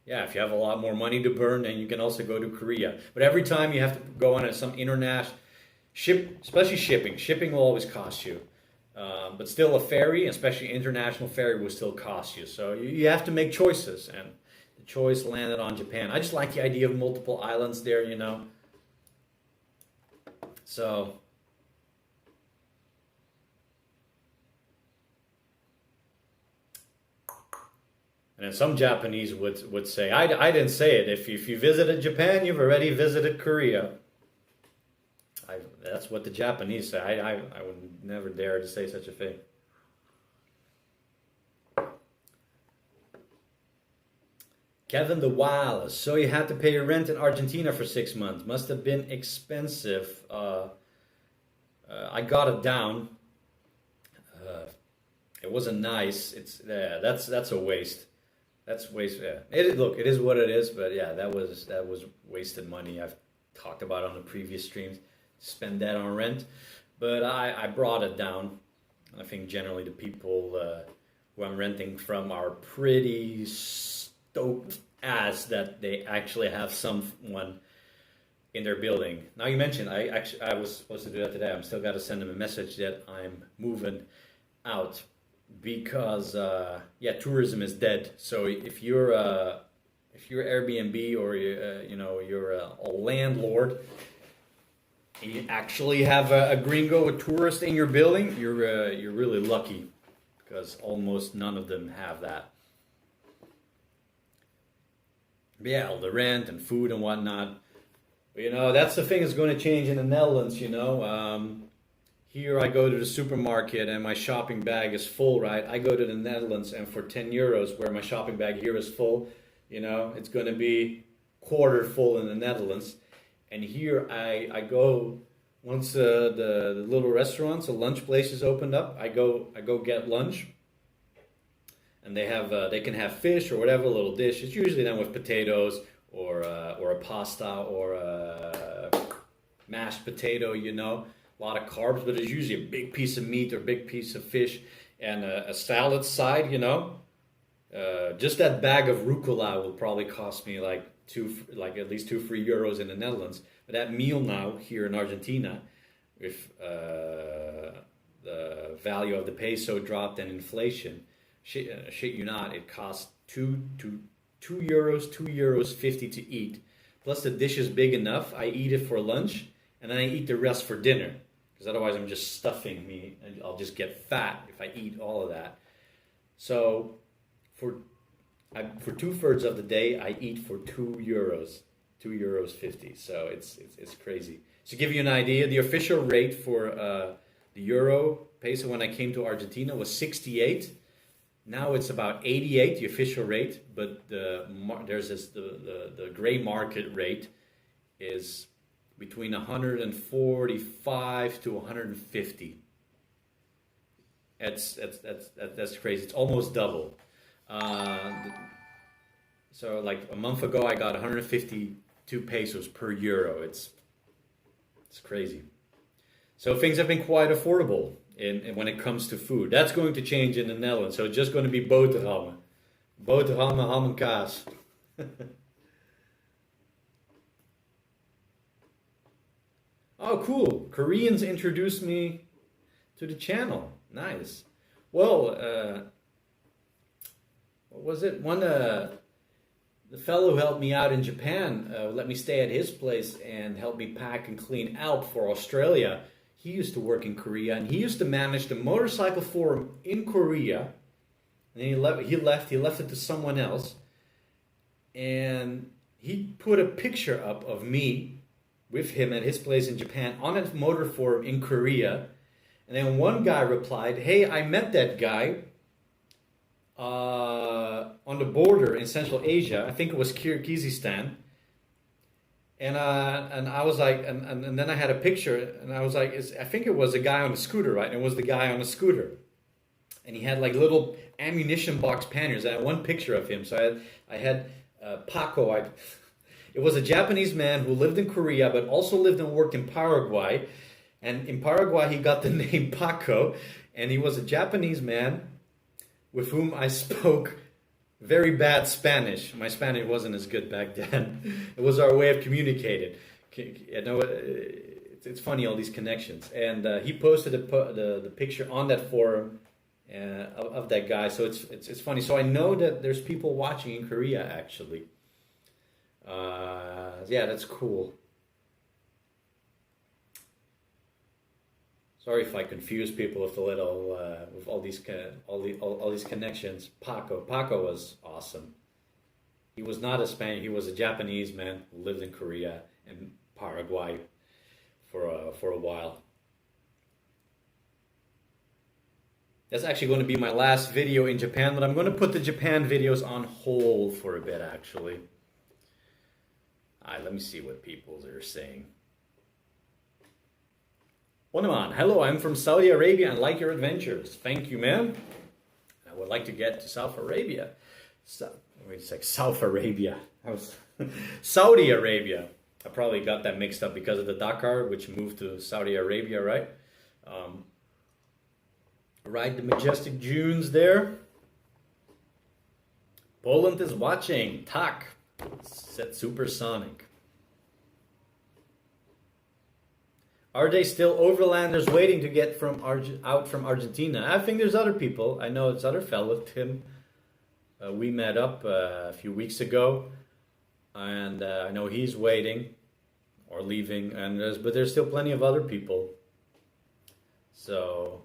If you have a lot more money to burn, then you can also go to Korea. But every time you have to go on some international especially shipping. Shipping will always cost you. But still a ferry, especially international ferry, will still cost you. So you have to make choices. And the choice landed on Japan. I just like the idea of multiple islands there, So... And then some Japanese would say, I didn't say it. If you visited Japan, you've already visited Korea. That's what the Japanese say. I would never dare to say such a thing. Kevin the Wallace. So you had to pay your rent in Argentina for 6 months. Must have been expensive. I got it down. It wasn't nice. That's a waste. That's waste. Yeah. It is what it is. But yeah, that was wasted money. I've talked about it on the previous streams. Spend that on rent, but I brought it down. I think generally the people who I'm renting from are pretty stoked that they actually have someone in their building. Now you mentioned I was supposed to do that today. I'm still got to send them a message that I'm moving out. Because tourism is dead. So if you're Airbnb or you're a landlord, and you actually have a gringo, a tourist in your building, you're really lucky, because almost none of them have that. But yeah, all the rent and food and whatnot. But, you know, that's the thing that's going to change in the Netherlands, you know. Here I go to the supermarket and my shopping bag is full, right? I go to the Netherlands and for 10 euros, where my shopping bag here is full, you know, it's going to be quarter full in the Netherlands. And here I go, once the little restaurants, the lunch places opened up, I go get lunch. And they can have fish or whatever little dish. It's usually done with potatoes or a pasta or a mashed potato, you know. A lot of carbs, but there's usually a big piece of meat or big piece of fish and a salad side, you know. Just that bag of rucola will probably cost me like at least 2-3 euros in the Netherlands. But that meal now here in Argentina, with the value of the peso dropped and inflation, shit you not, it costs €2 50 to eat. Plus the dish is big enough. I eat it for lunch and then I eat the rest for dinner. Because otherwise I'm just stuffing me and I'll just get fat if I eat all of that. So for 2/3 of the day I eat for €2, €2 50. So it's crazy. To give you an idea, the official rate for the euro peso when I came to Argentina was 68. Now it's about 88, the official rate, but the gray market rate is between 145 to 150. That's crazy. It's almost double. So like a month ago, I got 152 pesos per euro. It's crazy. So things have been quite affordable when it comes to food. That's going to change in the Netherlands. So it's just going to be boterhammen. Boterhammen, ham en kaas. Oh, cool. Koreans introduced me to the channel. Nice. Well, what was it? The fellow who helped me out in Japan let me stay at his place and help me pack and clean out for Australia. He used to work in Korea and he used to manage the motorcycle forum in Korea. And then he left it to someone else. And he put a picture up of me with him at his place in Japan on a motor forum in Korea. And then one guy replied, "Hey, I met that guy on the border in Central Asia. I think it was Kyrgyzstan." And I was like, and then I had a picture, and I was like, I think it was a guy on a scooter, right? And it was the guy on a scooter, and he had like little ammunition box panniers. I had one picture of him, so I had Paco. It was a Japanese man who lived in Korea, but also lived and worked in Paraguay. And in Paraguay, he got the name Paco, and he was a Japanese man with whom I spoke very bad Spanish. My Spanish wasn't as good back then. It was our way of communicating. You know, it's funny, all these connections. And he posted the picture on that forum of that guy. So it's funny. So I know that there's people watching in Korea, actually. Yeah, that's cool. Sorry if I confuse people with with all these connections. Paco was awesome. He was not a Spaniard. He was a Japanese man who lived in Korea and Paraguay for a while. That's actually going to be my last video in Japan, but I'm going to put the Japan videos on hold for a bit, actually. Alright, let me see what people are saying. Wanaman, hello, I'm from Saudi Arabia and like your adventures. Thank you, man. I would like to get to South Arabia. Wait a sec, South Arabia. Saudi Arabia. I probably got that mixed up because of the Dakar, which moved to Saudi Arabia, right? Ride the majestic dunes there. Poland is watching. Tak. Set supersonic. Are they still overlanders waiting to get out from Argentina? I think there's other people. I know it's other fellow, Tim. We met up a few weeks ago, and I know he's waiting or leaving. But there's still plenty of other people. So,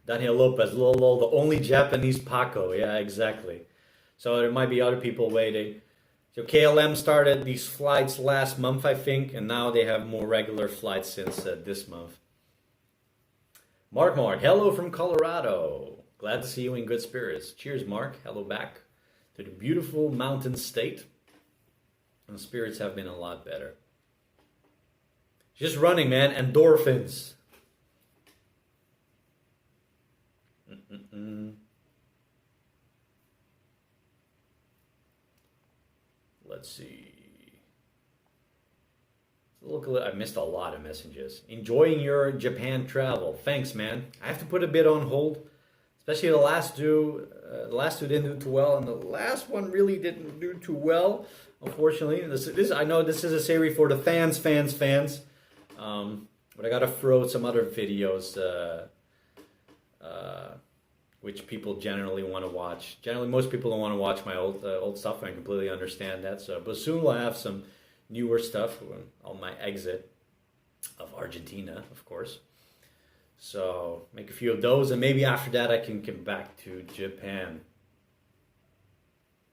Daniel Lopez, lol, the only Japanese Paco. Yeah, exactly. So there might be other people waiting. So KLM started these flights last month, I think, and now they have more regular flights since this month. Mark, hello from Colorado. Glad to see you in good spirits. Cheers, Mark. Hello back to the beautiful mountain state. And spirits have been a lot better. Just running, man. Endorphins. Let's see. Look, I missed a lot of messages. Enjoying your Japan travel. Thanks, man. I have to put a bit on hold, especially the last two. The last two didn't do too well, and the last one really didn't do too well. Unfortunately, this I know this is a series for the fans. But I gotta throw some other videos, which people generally want to watch. Generally, most people don't want to watch my old stuff. I completely understand that. So, but soon we'll have some newer stuff on my exit of Argentina, of course. So make a few of those, and maybe after that I can come back to Japan.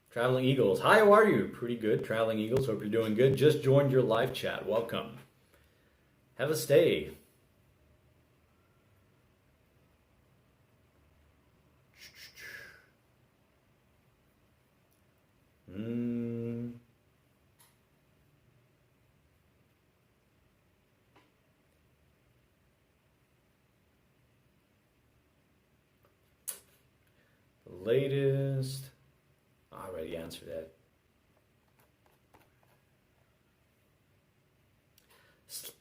Traveling Eagles, hi, how are you? Pretty good, Traveling Eagles. Hope you're doing good. Just joined your live chat. Welcome. Have a stay. The latest. I already answered that.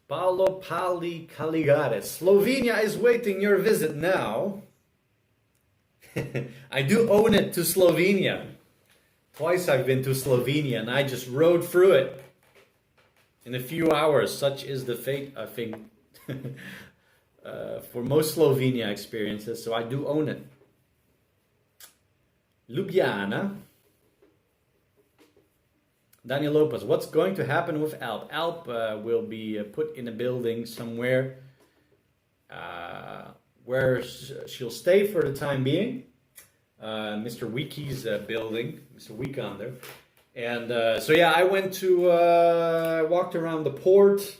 Paulo Pali Caligares. Slovenia is waiting your visit now. I do own it to Slovenia. Twice I've been to Slovenia and I just rode through it in a few hours. Such is the fate, I think, for most Slovenia experiences. So I do own it. Ljubljana. Daniel Lopez, what's going to happen with Alp? Alp will be put in a building somewhere where she'll stay for the time being. Mr. Wiki's building, Mr. Wikander. And so yeah, I went to, walked around the port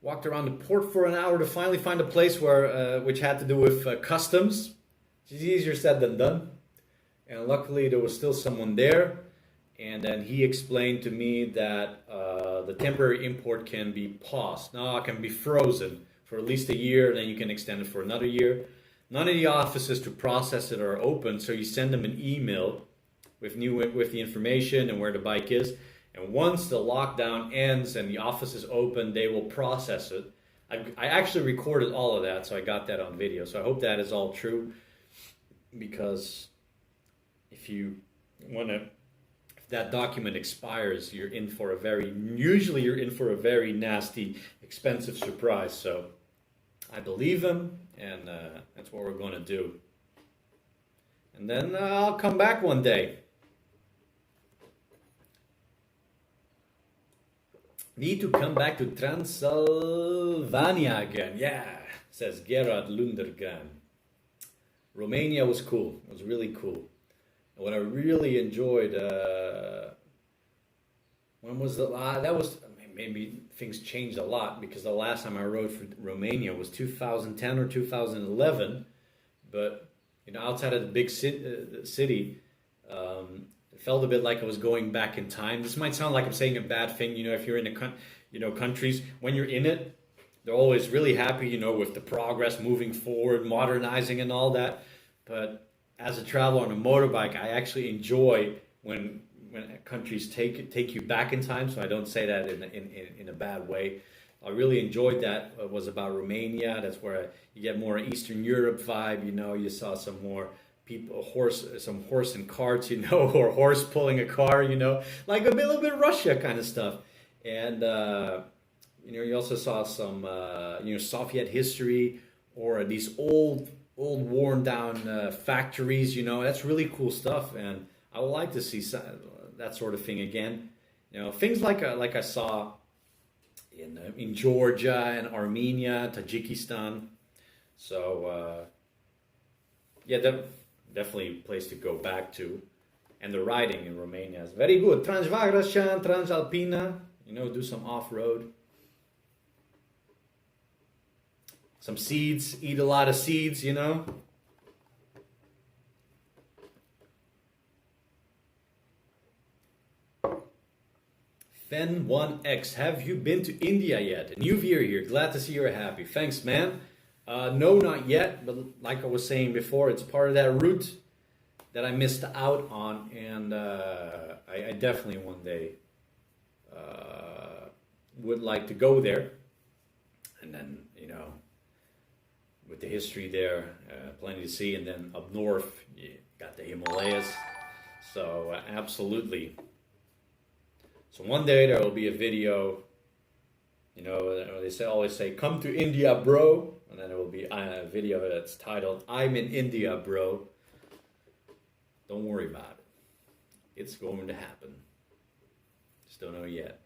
for an hour to finally find a place where, which had to do with customs. It's easier said than done. And luckily there was still someone there. And then he explained to me that the temporary import can be paused. No, it can be frozen for at least a year, then you can extend it for another year. None of the offices to process it are open, so you send them an email with the information and where the bike is. And once the lockdown ends and the office is open, they will process it. I actually recorded all of that, so I got that on video. So I hope that is all true, because if that document expires, you're in for usually you're in for a very nasty, expensive surprise. So I believe him, and that's what we're going to do. And then I'll come back one day. Need to come back to Transylvania again. Yeah, says Gerard Lundergan. Romania was cool. It was really cool. And what I really enjoyed, when was that was, maybe things changed a lot, because the last time I rode for Romania was 2010 or 2011. But, you know, outside of the big city, it felt a bit like I was going back in time. This might sound like I'm saying a bad thing, you know, if you're in countries, when you're in it, they're always really happy, you know, with the progress, moving forward, modernizing and all that. But as a traveler on a motorbike, I actually enjoy when countries take you back in time. So I don't say that in a bad way. I really enjoyed that. It was about Romania. That's where you get more Eastern Europe vibe. You know, you saw some more people, some horse and carts, you know, or horse pulling a car, you know, like a little bit Russia kind of stuff. And you know, you also saw some you know, Soviet history, or these old worn down factories. You know, that's really cool stuff, and I would like to see that sort of thing again. You know, things like I saw in Georgia and Armenia, Tajikistan. So yeah, definitely a place to go back to. And the riding in Romania is very good. Transvagrashan, Transalpina, you know, do some off-road. Some seeds, eat a lot of seeds, you know. Fen1X, have you been to India yet? A new viewer here, glad to see you're happy. Thanks, man. No, not yet, but like I was saying before, it's part of that route that I missed out on, and I definitely one day would like to go there. And then, you know, with the history there, plenty to see, and then up north, you got the Himalayas, so absolutely. So one day there will be a video, you know, they always say, come to India, bro. And then there will be a video that's titled, I'm in India, bro. Don't worry about it. It's going to happen. Just don't know yet.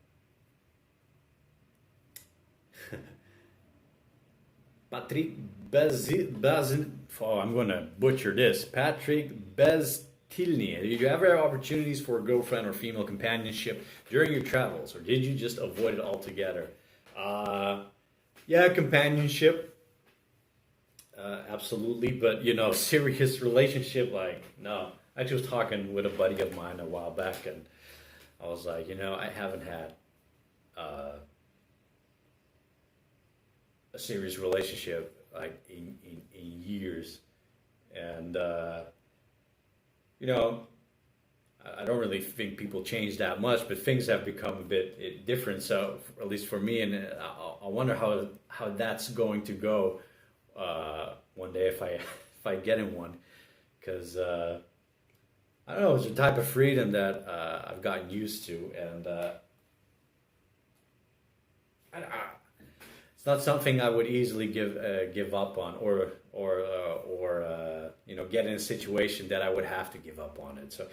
Patrick I'm going to butcher this. Patrick Beztilny. Did you ever have opportunities for a girlfriend or female companionship during your travels, or did you just avoid it altogether? Yeah, companionship. Absolutely, but you know, serious relationship, like, no. I actually was talking with a buddy of mine a while back, and I was like, you know, I haven't had a serious relationship like in years, and you know, I don't really think people change that much, but things have become a bit different. So at least for me, and I wonder how that's going to go one day if I get in one, because I don't know, it's a type of freedom that I've gotten used to, and it's not something I would easily give up on, or you know, get in a situation that I would have to give up on it. So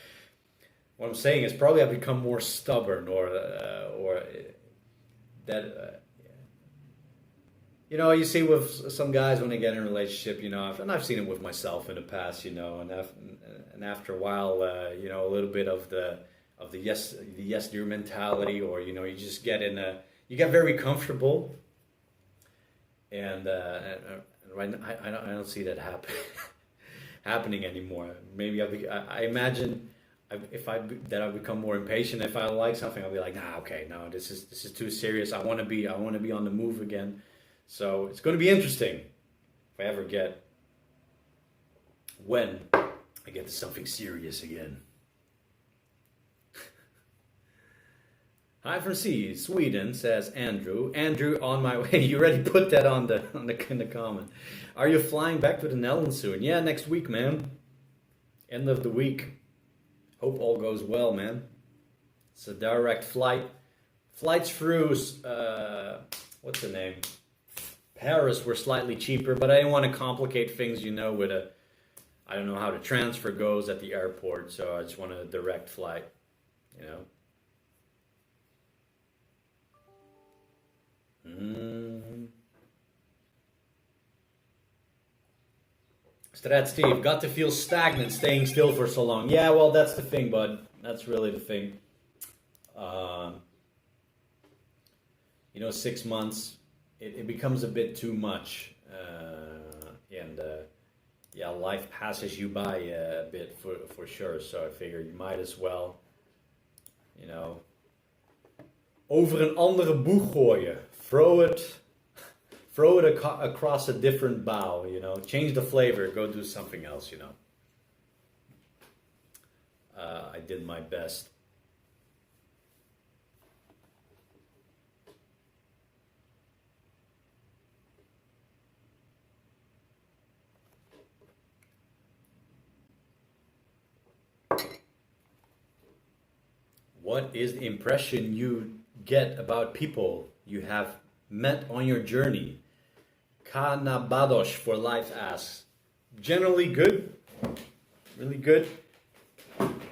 what I'm saying is probably I've become more stubborn, or that. You know, you see with some guys when they get in a relationship, you know, and I've seen it with myself in the past, you know, and after a while, you know, a little bit of the yes dear mentality, or you know, you just get you get very comfortable, and right now, I don't see that happening anymore. Maybe I imagine that I become more impatient. If I like something, I'll be like, nah, okay, no, this is too serious. I want to be on the move again. So it's going to be interesting if I ever when I get to something serious again. Hi from Sweden, says Andrew. Andrew, on my way. You already put that in the comment. Are you flying back to the Netherlands soon? Yeah, next week, man. End of the week. Hope all goes well, man. It's a direct flight. Flights through, what's the name? Paris were slightly cheaper, but I didn't want to complicate things, you know, with I don't know how the transfer goes at the airport, so I just want a direct flight, you know. Strat Steve, got to feel stagnant staying still for so long. Yeah, well, that's the thing, bud. That's really the thing. You know, 6 months, it becomes a bit too much. And yeah, life passes you by a bit for sure. So I figure you might as well, you know, over een andere boeg gooien. Throw it across a different bow, you know. Change the flavor, go do something else, you know. I did my best. What is the impression you get about people you have met on your journey? Kanabadosh for life asks. Generally good, really good,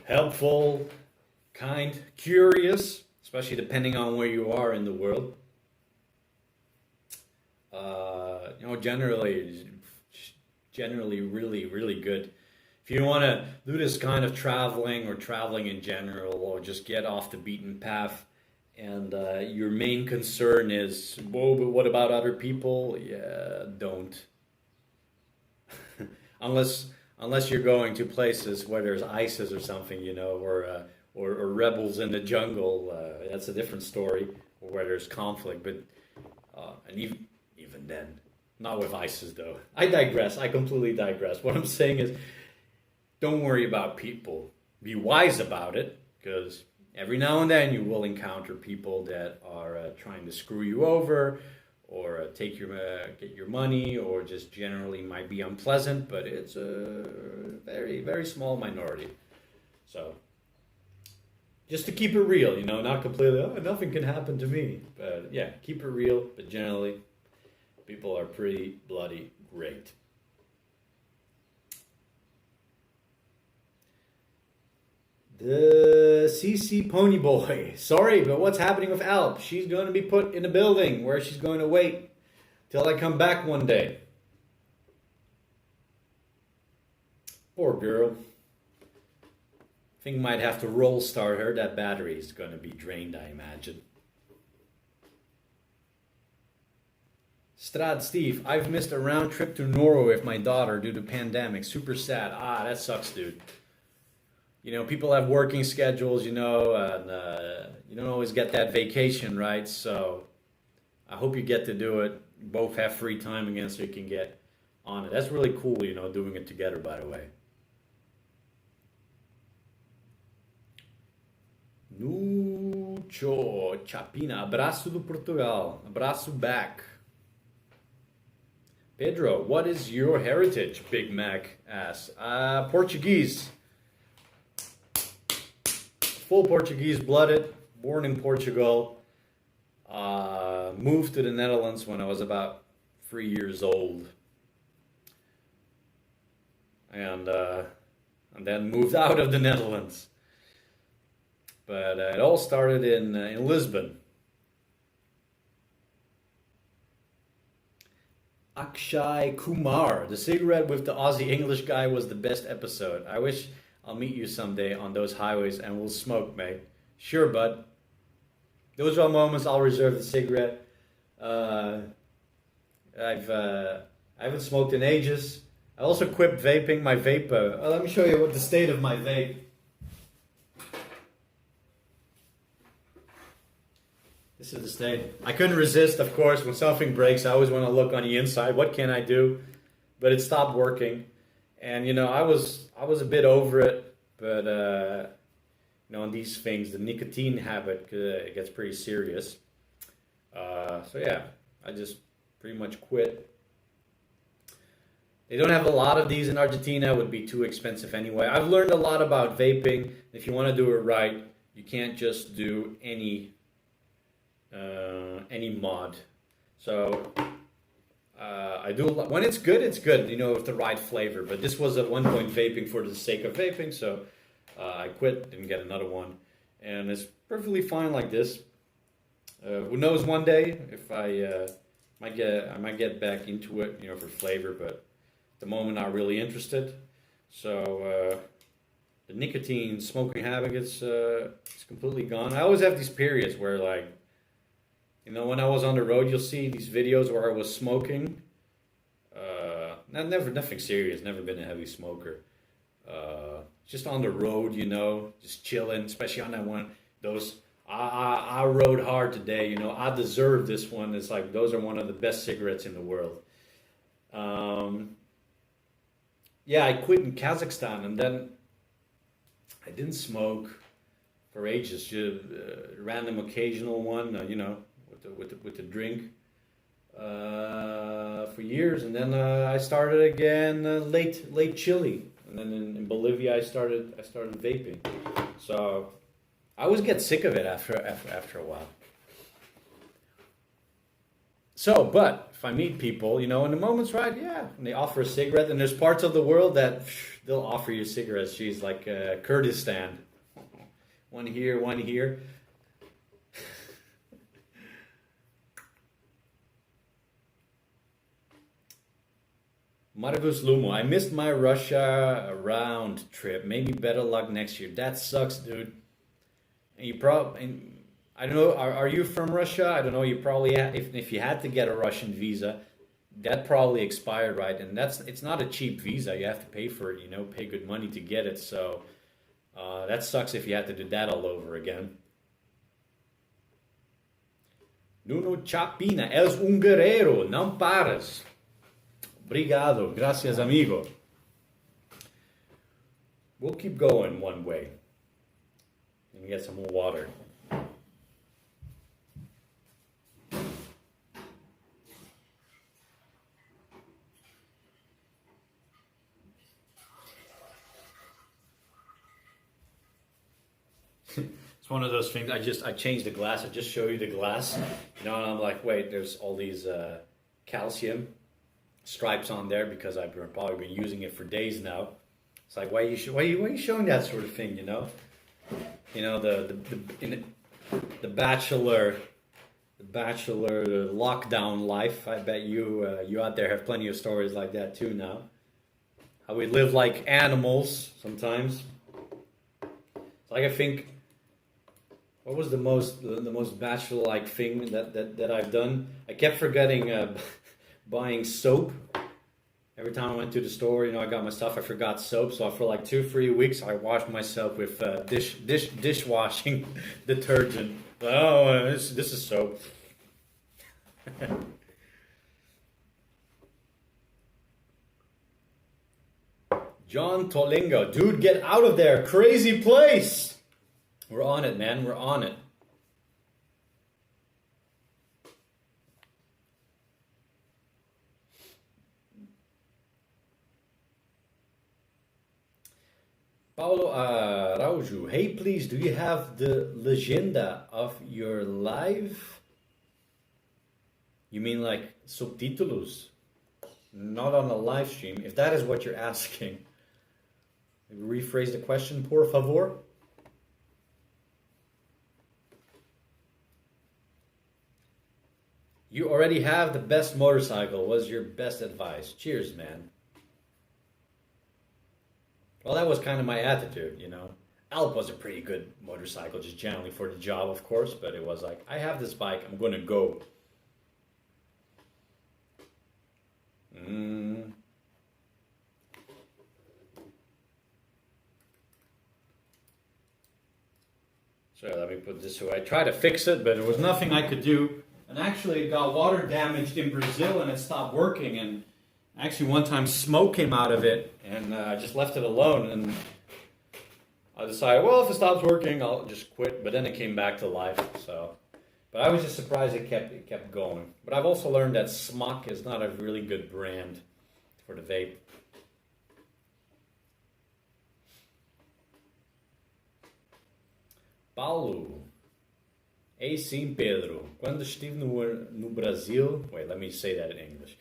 helpful, kind, curious, especially depending on where you are in the world. You know, generally really, really good if you want to do this kind of traveling or traveling in general, or just get off the beaten path, and your main concern is, whoa, but what about other people? Yeah, don't. Unless you're going to places where there's ISIS or something, you know, or rebels in the jungle. That's a different story, or where there's conflict. But and even then, not with ISIS though. I digress. I completely digress. What I'm saying is, don't worry about people. Be wise about it, because every now and then you will encounter people that are trying to screw you over, or take your get your money, or just generally might be unpleasant. But it's a very, very small minority. So just to keep it real, you know, not completely, oh, nothing can happen to me. But yeah, keep it real. But generally, people are pretty bloody great. The CC Pony Boy. Sorry, but what's happening with Alp? She's going to be put in a building where she's going to wait till I come back one day. Poor girl. I think might have to roll start her. That battery is going to be drained, I imagine. Strad Steve, I've missed a round trip to Norway with my daughter due to pandemic. Super sad. Ah, that sucks, dude. You know, people have working schedules, you know, and you don't always get that vacation, right? So I hope you get to do it. Both have free time again, so you can get on it. That's really cool, you know, doing it together, by the way. Nucho Chapina, abraço do Portugal, abraço back. Pedro, what is your heritage? Big Mac asks. Portuguese. Full Portuguese blooded, born in Portugal. Moved to the Netherlands when I was about 3 years old. And then moved out of the Netherlands. But it all started in Lisbon. Akshay Kumar, the cigarette with the Aussie English guy was the best episode. I wish I'll meet you someday on those highways and we'll smoke, mate. Sure, bud. Those are moments I'll reserve the cigarette. I haven't smoked in ages. I also quit vaping. My vape. Let me show you what the state of my vape. This is the state. I couldn't resist, of course. When something breaks, I always want to look on the inside. What can I do? But it stopped working. And, you know, I was a bit over it, but, you know, on these things, the nicotine habit it gets pretty serious. So, yeah, I just pretty much quit. They don't have a lot of these in Argentina. It would be too expensive anyway. I've learned a lot about vaping. If you want to do it right, you can't just do any mod. So I do when it's good, you know, with the right flavor. But this was at one point vaping for the sake of vaping, so I quit, didn't get another one, and it's perfectly fine like this. Who knows? One day if I might get back into it, you know, for flavor. But at the moment, not really interested. So the nicotine smoking habit it's completely gone. I always have these periods where, like, you know, when I was on the road, you'll see these videos where I was smoking. Nothing serious. Never been a heavy smoker. Just on the road, you know, just chilling. Especially on that one. Those I rode hard today. You know, I deserve this one. It's like those are one of the best cigarettes in the world. Yeah, I quit in Kazakhstan, and then I didn't smoke for ages. Just random, occasional one. You know. With the drink for years, and then I started again late Chile, and then in Bolivia I started vaping. So I always get sick of it after a while. So, but if I meet people, you know, when the moment's right, yeah, and they offer a cigarette, and there's parts of the world that they'll offer you cigarettes. She's like Kurdistan, one here, one here. Marvus Lumo, I missed my Russia round trip. Maybe better luck next year. That sucks, dude. And you probably, I don't know, are you from Russia? I don't know, you probably, if you had to get a Russian visa, that probably expired, right? And it's not a cheap visa. You have to pay for it, pay good money to get it. So that sucks if you had to do that all over again. Nuno Chapina, és guerreiro, não paras. Obrigado, gracias amigo. We'll keep going one way. Let me get some more water. It's one of those things, I changed the glass, I just show you the glass, and I'm like, wait, there's all these calcium stripes on there because I've probably been using it for days now. It's like, why are you showing that sort of thing, the Bachelor, the lockdown life. I bet you out there have plenty of stories like that too now. How we live like animals sometimes. It's like, I think, what was the most Bachelor-like thing that I've done? I kept forgetting buying soap. Every time I went to the store, I got my stuff, I forgot soap. So for like 2-3 weeks, I washed myself with dishwashing detergent. Oh, this is soap. John Tolingo, dude, get out of there. Crazy place. We're on it, man. We're on it. Paulo Araujo, hey, please, do you have the legenda of your live? You mean like subtítulos? Not on a live stream. If that is what you're asking, maybe rephrase the question, por favor. You already have the best motorcycle. What's your best advice? Cheers, man. Well, that was kind of my attitude, Alp was a pretty good motorcycle, just generally for the job, of course, but it was like, I have this bike, I'm going to go. So let me put this away. I tried to fix it, but there was nothing I could do. And actually, it got water damaged in Brazil, and it stopped working. And actually, one time, smoke came out of it, and I just left it alone. And I decided, well, if it stops working, I'll just quit. But then it came back to life. So, but I was just surprised it kept going. But I've also learned that Smock is not a really good brand for the vape. Paulo. Ei sim, Pedro. Quando estive no Brasil... Wait, let me say that in English.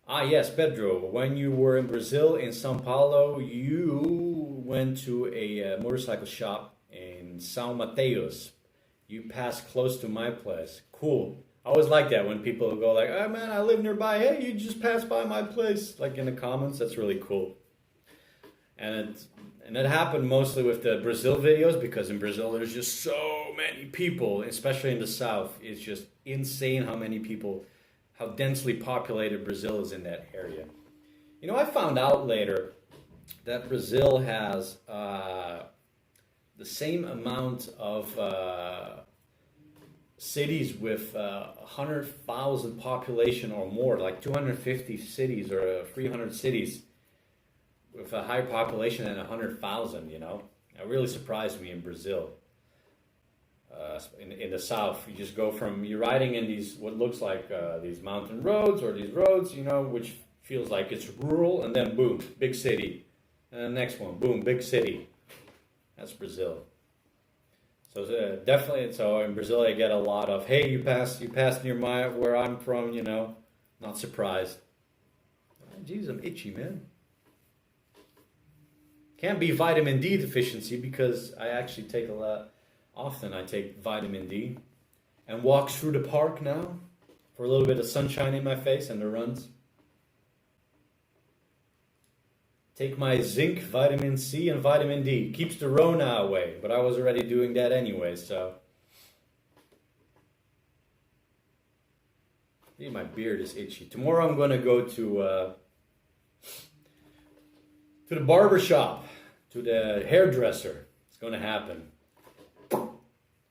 Ah, yes, Pedro. When you were in Brazil, in São Paulo, you went to a motorcycle shop in São Mateus. You passed close to my place. Cool. I always like that when people go like, oh man, I live nearby. Hey, you just passed by my place. Like in the comments, that's really cool. And it happened mostly with the Brazil videos, because in Brazil there's just so many people, especially in the south. It's just insane how many people, how densely populated Brazil is in that area. I found out later that Brazil has the same amount of cities with 100,000 population or more, like 250 cities or 300 cities with a higher population than 100,000, It really surprised me in Brazil. In the south, you just go from, you're riding in these, what looks like these mountain roads or these roads, which feels like it's rural, and then boom, big city. And the next one, boom, big city. That's Brazil. So definitely, so in Brazil I get a lot of, hey, you passed near where I'm from, not surprised. Jeez, I'm itchy, man. Can't be vitamin D deficiency, because I actually take often I take vitamin D and walk through the park now for a little bit of sunshine in my face and the runs. take my zinc, vitamin C, and vitamin D. Keeps the Rona away, but I was already doing that anyway, so. My beard is itchy. Tomorrow I'm going to go to the barber shop, to the hairdresser. It's going to happen. I'm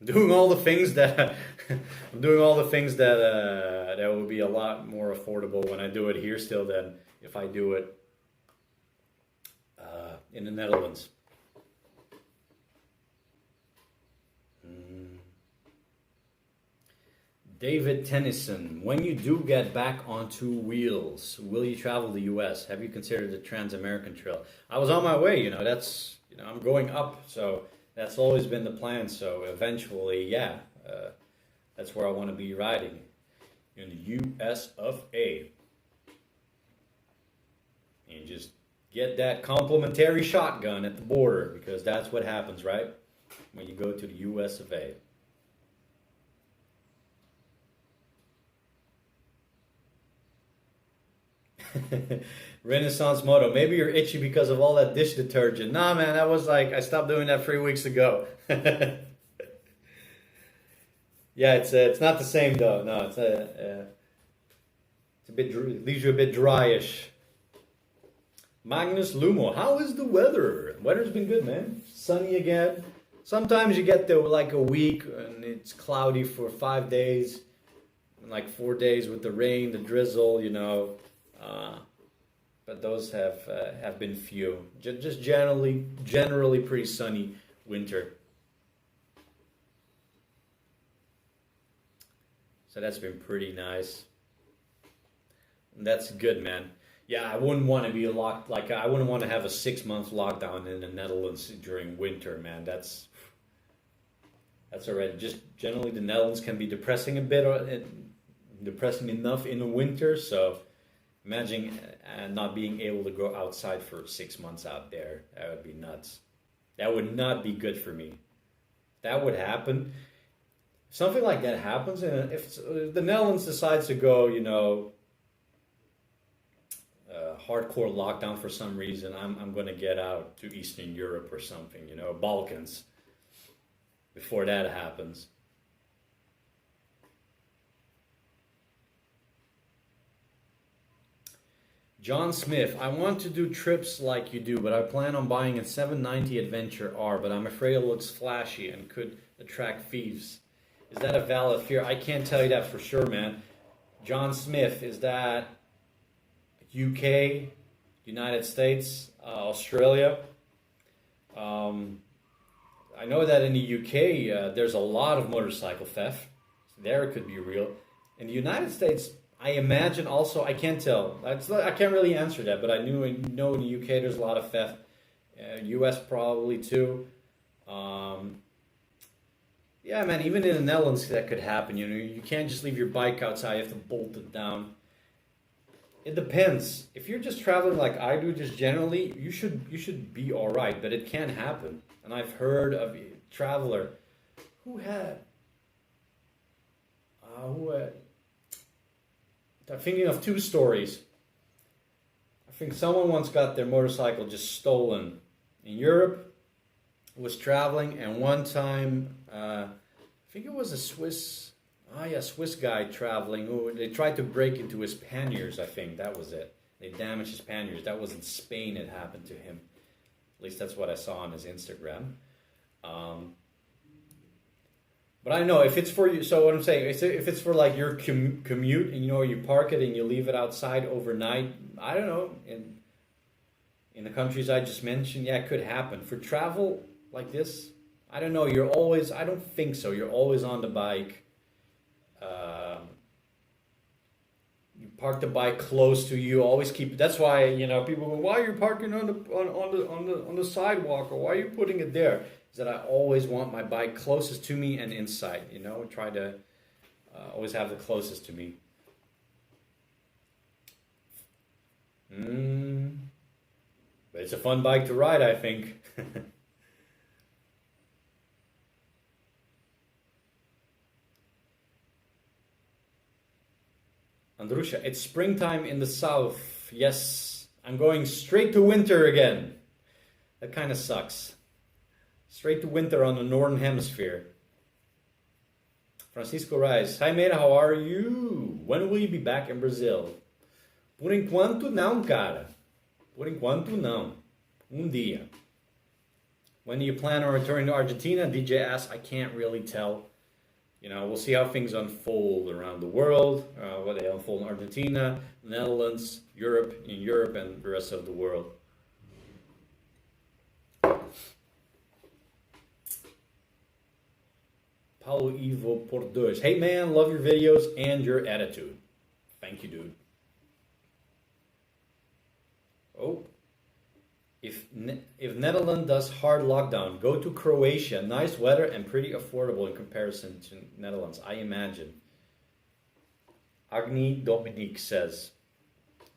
doing all the things that that will be a lot more affordable when I do it here still than if I do it in the Netherlands. David Tennyson, when you do get back on two wheels, will you travel the U.S.? Have you considered the Trans-American Trail? I was on my way, that's, I'm going up, so that's always been the plan. So eventually, yeah, that's where I want to be riding, in the U.S. of A. And just get that complimentary shotgun at the border, because that's what happens, right? When you go to the U.S. of A. Renaissance Moto, maybe you're itchy because of all that dish detergent. Nah, man, that was like, I stopped doing that 3 weeks ago. Yeah, it's not the same though. No, it's a bit, leaves you a bit dryish. Magnus Lumo, how is the weather? Weather's been good, man. Sunny again. Sometimes you get to like a week and it's cloudy for 5 days, and like 4 days with the rain, the drizzle, but those have been few. Just generally pretty sunny winter. So that's been pretty nice. And that's good, man. Yeah, I wouldn't want to be locked. Like I wouldn't want to have a 6-month lockdown in the Netherlands during winter, man. That's already just generally the Netherlands can be depressing a bit, depressing enough in the winter. So imagine not being able to go outside for 6 months out there. That would be nuts. That would not be good for me. That would happen. Something like that happens, and if the Netherlands decides to go, hardcore lockdown for some reason, I'm going to get out to Eastern Europe or something, Balkans, before that happens. John Smith, I want to do trips like you do, but I plan on buying a 790 Adventure R, but I'm afraid it looks flashy and could attract thieves. Is that a valid fear? I can't tell you that for sure, man. John Smith, is that UK, United States, Australia? I know that in the UK, there's a lot of motorcycle theft. There it could be real. In the United States, I imagine also, I can't tell. I can't really answer that, but I know in the UK there's a lot of theft. US probably too. Yeah, man, even in the Netherlands that could happen. You can't just leave your bike outside. You have to bolt it down. It depends. If you're just traveling like I do, just generally, you should be all right. But it can happen. And I've heard of a traveler who had I'm thinking of two stories. I think someone once got their motorcycle just stolen in Europe, was traveling, and one time, I think it was a Swiss guy traveling, who they tried to break into his panniers, I think, that was it. They damaged his panniers. That was in Spain it happened to him. At least that's what I saw on his Instagram. But I know if it's for you, so what I'm saying, if it's for like your commute and you park it and you leave it outside overnight, I don't know, in the countries I just mentioned, yeah, it could happen. For travel like this, I don't know, I don't think so, you're always on the bike. You park the bike close to you, always keep, that's why, people go, why are you parking on the sidewalk, or why are you putting it there? Is that I always want my bike closest to me and inside, try to always have the closest to me. But it's a fun bike to ride, I think. Andrusha, it's springtime in the south. Yes, I'm going straight to winter again. That kind of sucks. Straight to winter on the northern hemisphere. Francisco Reis. Hi, mate. How are you? When will you be back in Brazil? Por enquanto, não, cara. Por enquanto, não. Dia. When do you plan on returning to Argentina? DJ asks. I can't really tell. You know, we'll see how things unfold around the world, what they unfold in Argentina, Netherlands, Europe, and the rest of the world. Paulo Ivo Portuguese. Hey man, love your videos and your attitude. Thank you, dude. Oh. If Netherlands does hard lockdown, go to Croatia. Nice weather and pretty affordable in comparison to Netherlands, I imagine. Agni Dominique says,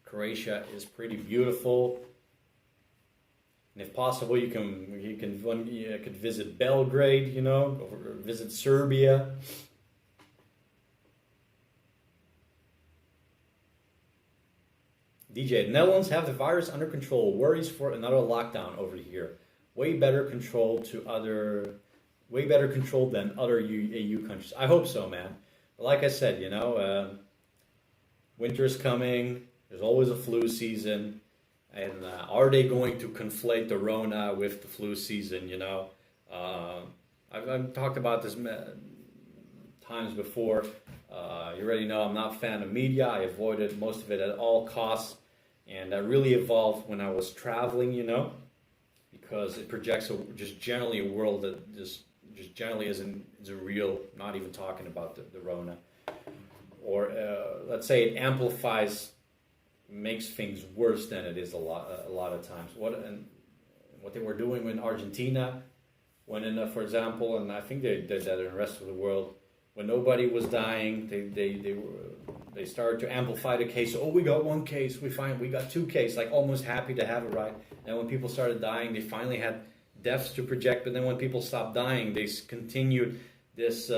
Croatia is pretty beautiful. And if possible, you could visit Belgrade, you know, or visit Serbia. DJ, Netherlands have the virus under control. Worries for another lockdown over here. Way better control than other EU countries. I hope so, man. But like I said, you know, winter's coming. There's always a flu season. And are they going to conflate the Rona with the flu season, you know? I've talked about this times before. You already know I'm not a fan of media. I avoided most of it at all costs. And that really evolved when I was traveling, you know, because it projects just generally a world that just generally isn't real, not even talking about the Rona. Or let's say it amplifies, makes things worse than it is a lot of times. What they were doing in Argentina, when for example, and I think they did that in the rest of the world, when nobody was dying, they started to amplify the case. Oh, we got one case. We got two cases. Like almost happy to have it, right? And when people started dying, they finally had deaths to project. But then when people stopped dying, they continued this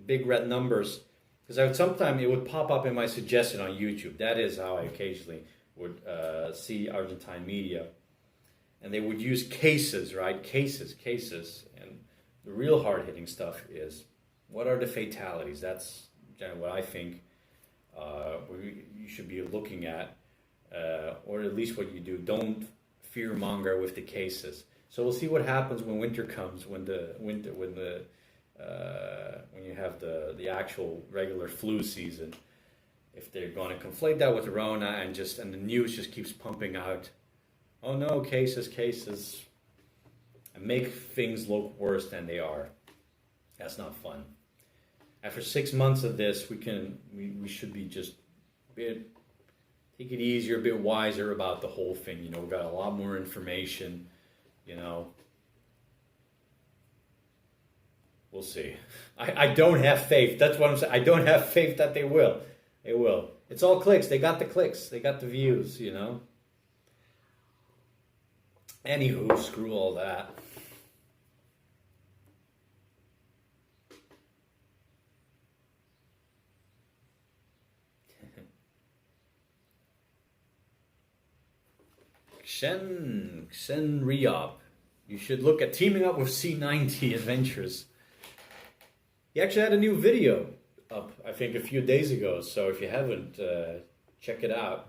big red numbers. Because sometimes it would pop up in my suggestion on YouTube. That is how I occasionally would see Argentine media, and they would use cases, right? Cases. And the real hard-hitting stuff is, what are the fatalities? That's generally what I think you should be looking at, or at least what you do. Don't fear-monger with the cases. So we'll see what happens when winter comes, when you have the actual regular flu season. If they're going to conflate that with the Rona and the news just keeps pumping out, oh no, cases, and make things look worse than they are. That's not fun. After 6 months of this, we should be just take it easier, a bit wiser about the whole thing. You know, we've got a lot more information, you know. We'll see. I don't have faith. That's what I'm saying. I don't have faith that they will. They will. It's all clicks. They got the clicks. They got the views, you know. Anywho, screw all that. Xen Riyab. You should look at teaming up with C90 Adventures. He actually had a new video up, I think, a few days ago. So if you haven't, check it out.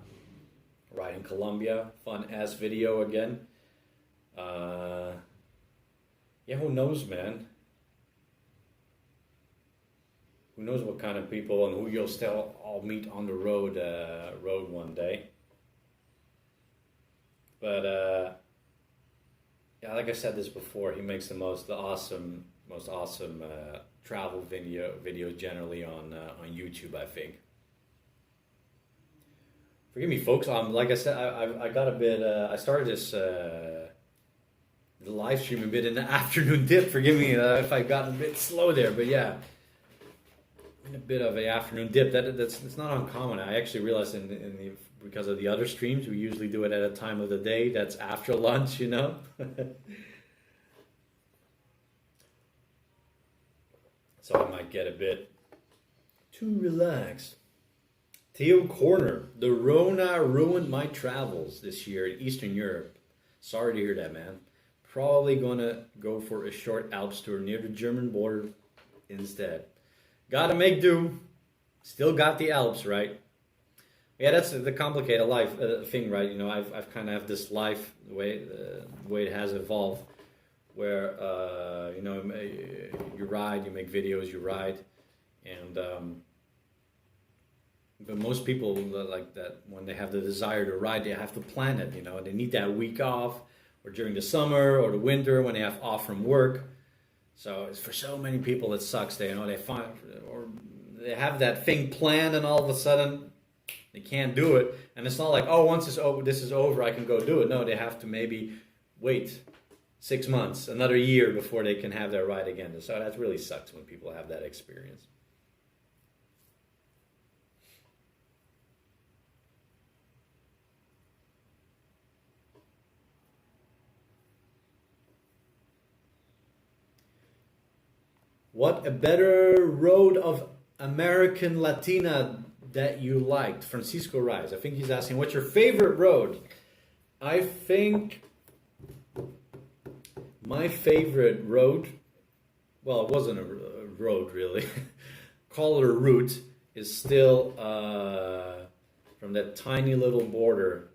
Right in Colombia, fun ass video again. Yeah, who knows, man? Who knows what kind of people and who you'll still all meet on the road one day. But yeah, like I said this before, he makes the most awesome travel videos generally on YouTube, I think. Forgive me, folks. Like I said, I got a bit. I started this the live stream a bit in the afternoon dip. Forgive me if I got a bit slow there, but yeah, in a bit of an afternoon dip. That's not uncommon. I actually realized because of the other streams, we usually do it at a time of the day that's after lunch, you know. So I might get a bit too relaxed. Theo Corner, the Rona ruined my travels this year in Eastern Europe. Sorry to hear that, man. Probably gonna go for a short Alps tour near the German border instead. Gotta make do. Still got the Alps, right? Yeah, that's the complicated life thing, right? You know, I've kind of have this life the way it has evolved, where you know, you ride, you make videos, you ride, and but most people like that when they have the desire to ride, they have to plan it. You know, they need that week off, or during the summer or the winter when they have off from work. So it's for so many people it sucks. They, you know, they find or they have that thing planned and all of a sudden they can't do it. And it's not like, oh, once it's over, this is over, I can go do it. No, they have to maybe wait 6 months, another year before they can have their ride again. So that really sucks when people have that experience. What a better road of American Latina that you liked? Francisco Rise. I think he's asking, what's your favorite road? I think my favorite road, well, it wasn't a road really, call it a route, is still from that tiny little border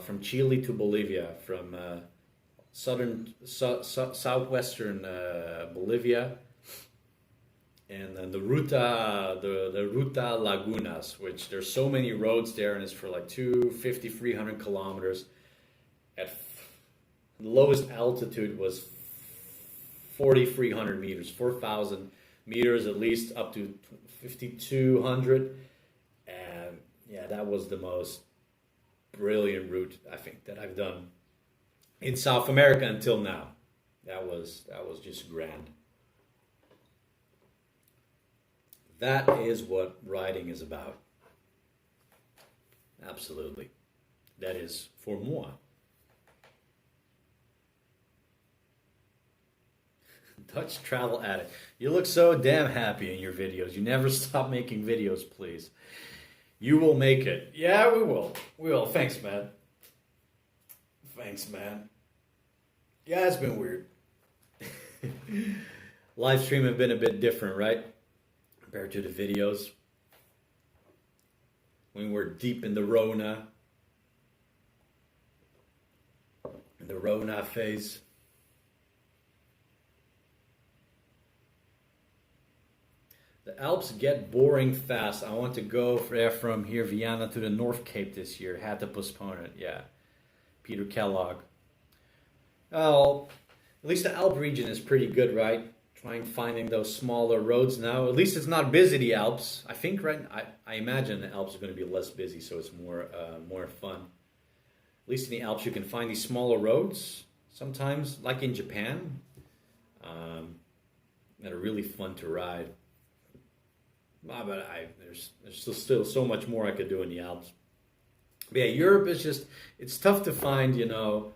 from Chile to Bolivia, from southwestern Bolivia, and then the Ruta Lagunas, which there's so many roads there, and it's for like 250, 300 kilometers. At the lowest altitude was 4,300 meters, 4,000 meters at least, up to 5,200, and yeah, that was the most brilliant route I think that I've done in South America until now. That was just grand. That is what riding is about. Absolutely. That is for moi. Dutch travel addict. You look so damn happy in your videos. You never stop making videos, please. You will make it. Yeah, we will. We will. Thanks, man. Thanks, man. Yeah, it's been weird. Live stream have been a bit different, right? Compared to the videos. When we're deep in the Rona. In the Rona phase. The Alps get boring fast. I want to go from here, Vienna, to the North Cape this year. Had to postpone it, yeah. Peter Kellogg. Well, at least the Alp region is pretty good, right? Trying finding those smaller roads now. At least it's not busy, the Alps. I think, right? I imagine the Alps are going to be less busy, so it's more fun. At least in the Alps, you can find these smaller roads. Sometimes, like in Japan, that are really fun to ride. But there's still so much more I could do in the Alps. But yeah, Europe is just, it's tough to find, you know,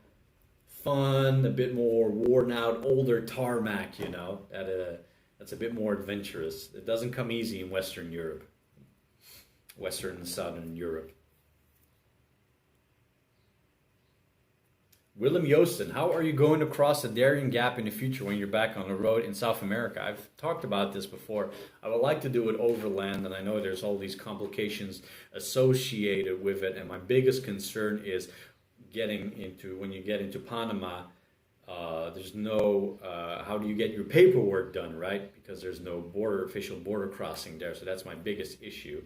fun, a bit more worn out, older tarmac, you know, that's a bit more adventurous. It doesn't come easy in Western Europe, Western and Southern Europe. Willem Joosten, how are you going to cross the Darien Gap in the future when you're back on the road in South America? I've talked about this before. I would like to do it overland, and I know there's all these complications associated with it, and my biggest concern is when you get into Panama, there's no, how do you get your paperwork done, right? Because there's no official border crossing there, so that's my biggest issue.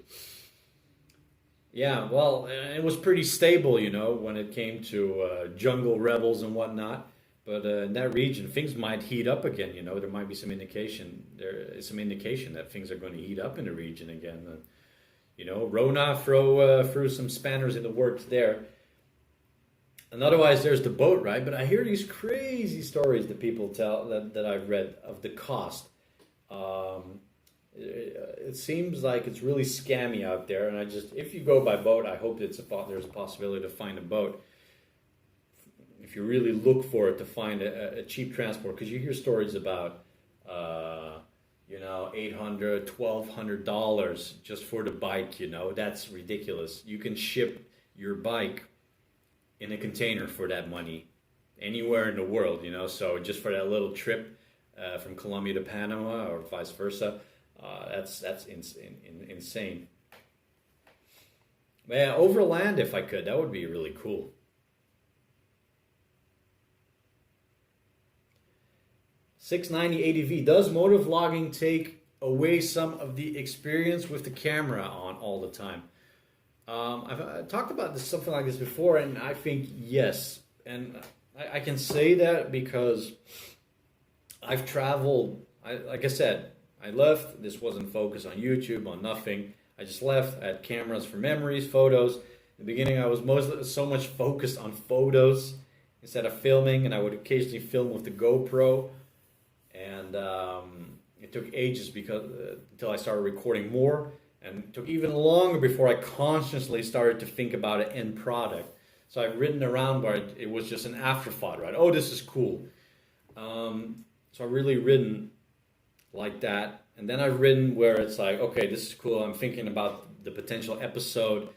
Yeah, well, it was pretty stable, you know, when it came to jungle rebels and whatnot. But in that region, things might heat up again, you know. There might be some indication, that things are going to heat up in the region again. You know, Rona threw some spanners in the works there. And otherwise, there's the boat, right? But I hear these crazy stories that people tell, that I've read, of the cost. It seems like it's really scammy out there, and if you go by boat, I hope there's a possibility to find a boat. If you really look for it, to find a cheap transport, because you hear stories about you know, $800, $1,200 just for the bike, you know, that's ridiculous. You can ship your bike in a container for that money anywhere in the world, you know, so just for that little trip from Colombia to Panama or vice versa, that's insane. Yeah, overland if I could, that would be really cool. 690 ADV, does motovlogging take away some of the experience with the camera on all the time? I've talked about this, something like this before, and I think yes. And I can say that because I've traveled, like I said, I left, this wasn't focused on YouTube, on nothing. I just left, I had cameras for memories, photos. In the beginning I was so much focused on photos instead of filming, and I would occasionally film with the GoPro. And it took ages until I started recording more, and it took even longer before I consciously started to think about an end product. So I've ridden around where it was just an afterthought, right? Oh, this is cool. So I've really ridden like that. And then I've ridden where it's like, okay, this is cool. I'm thinking about the potential episode.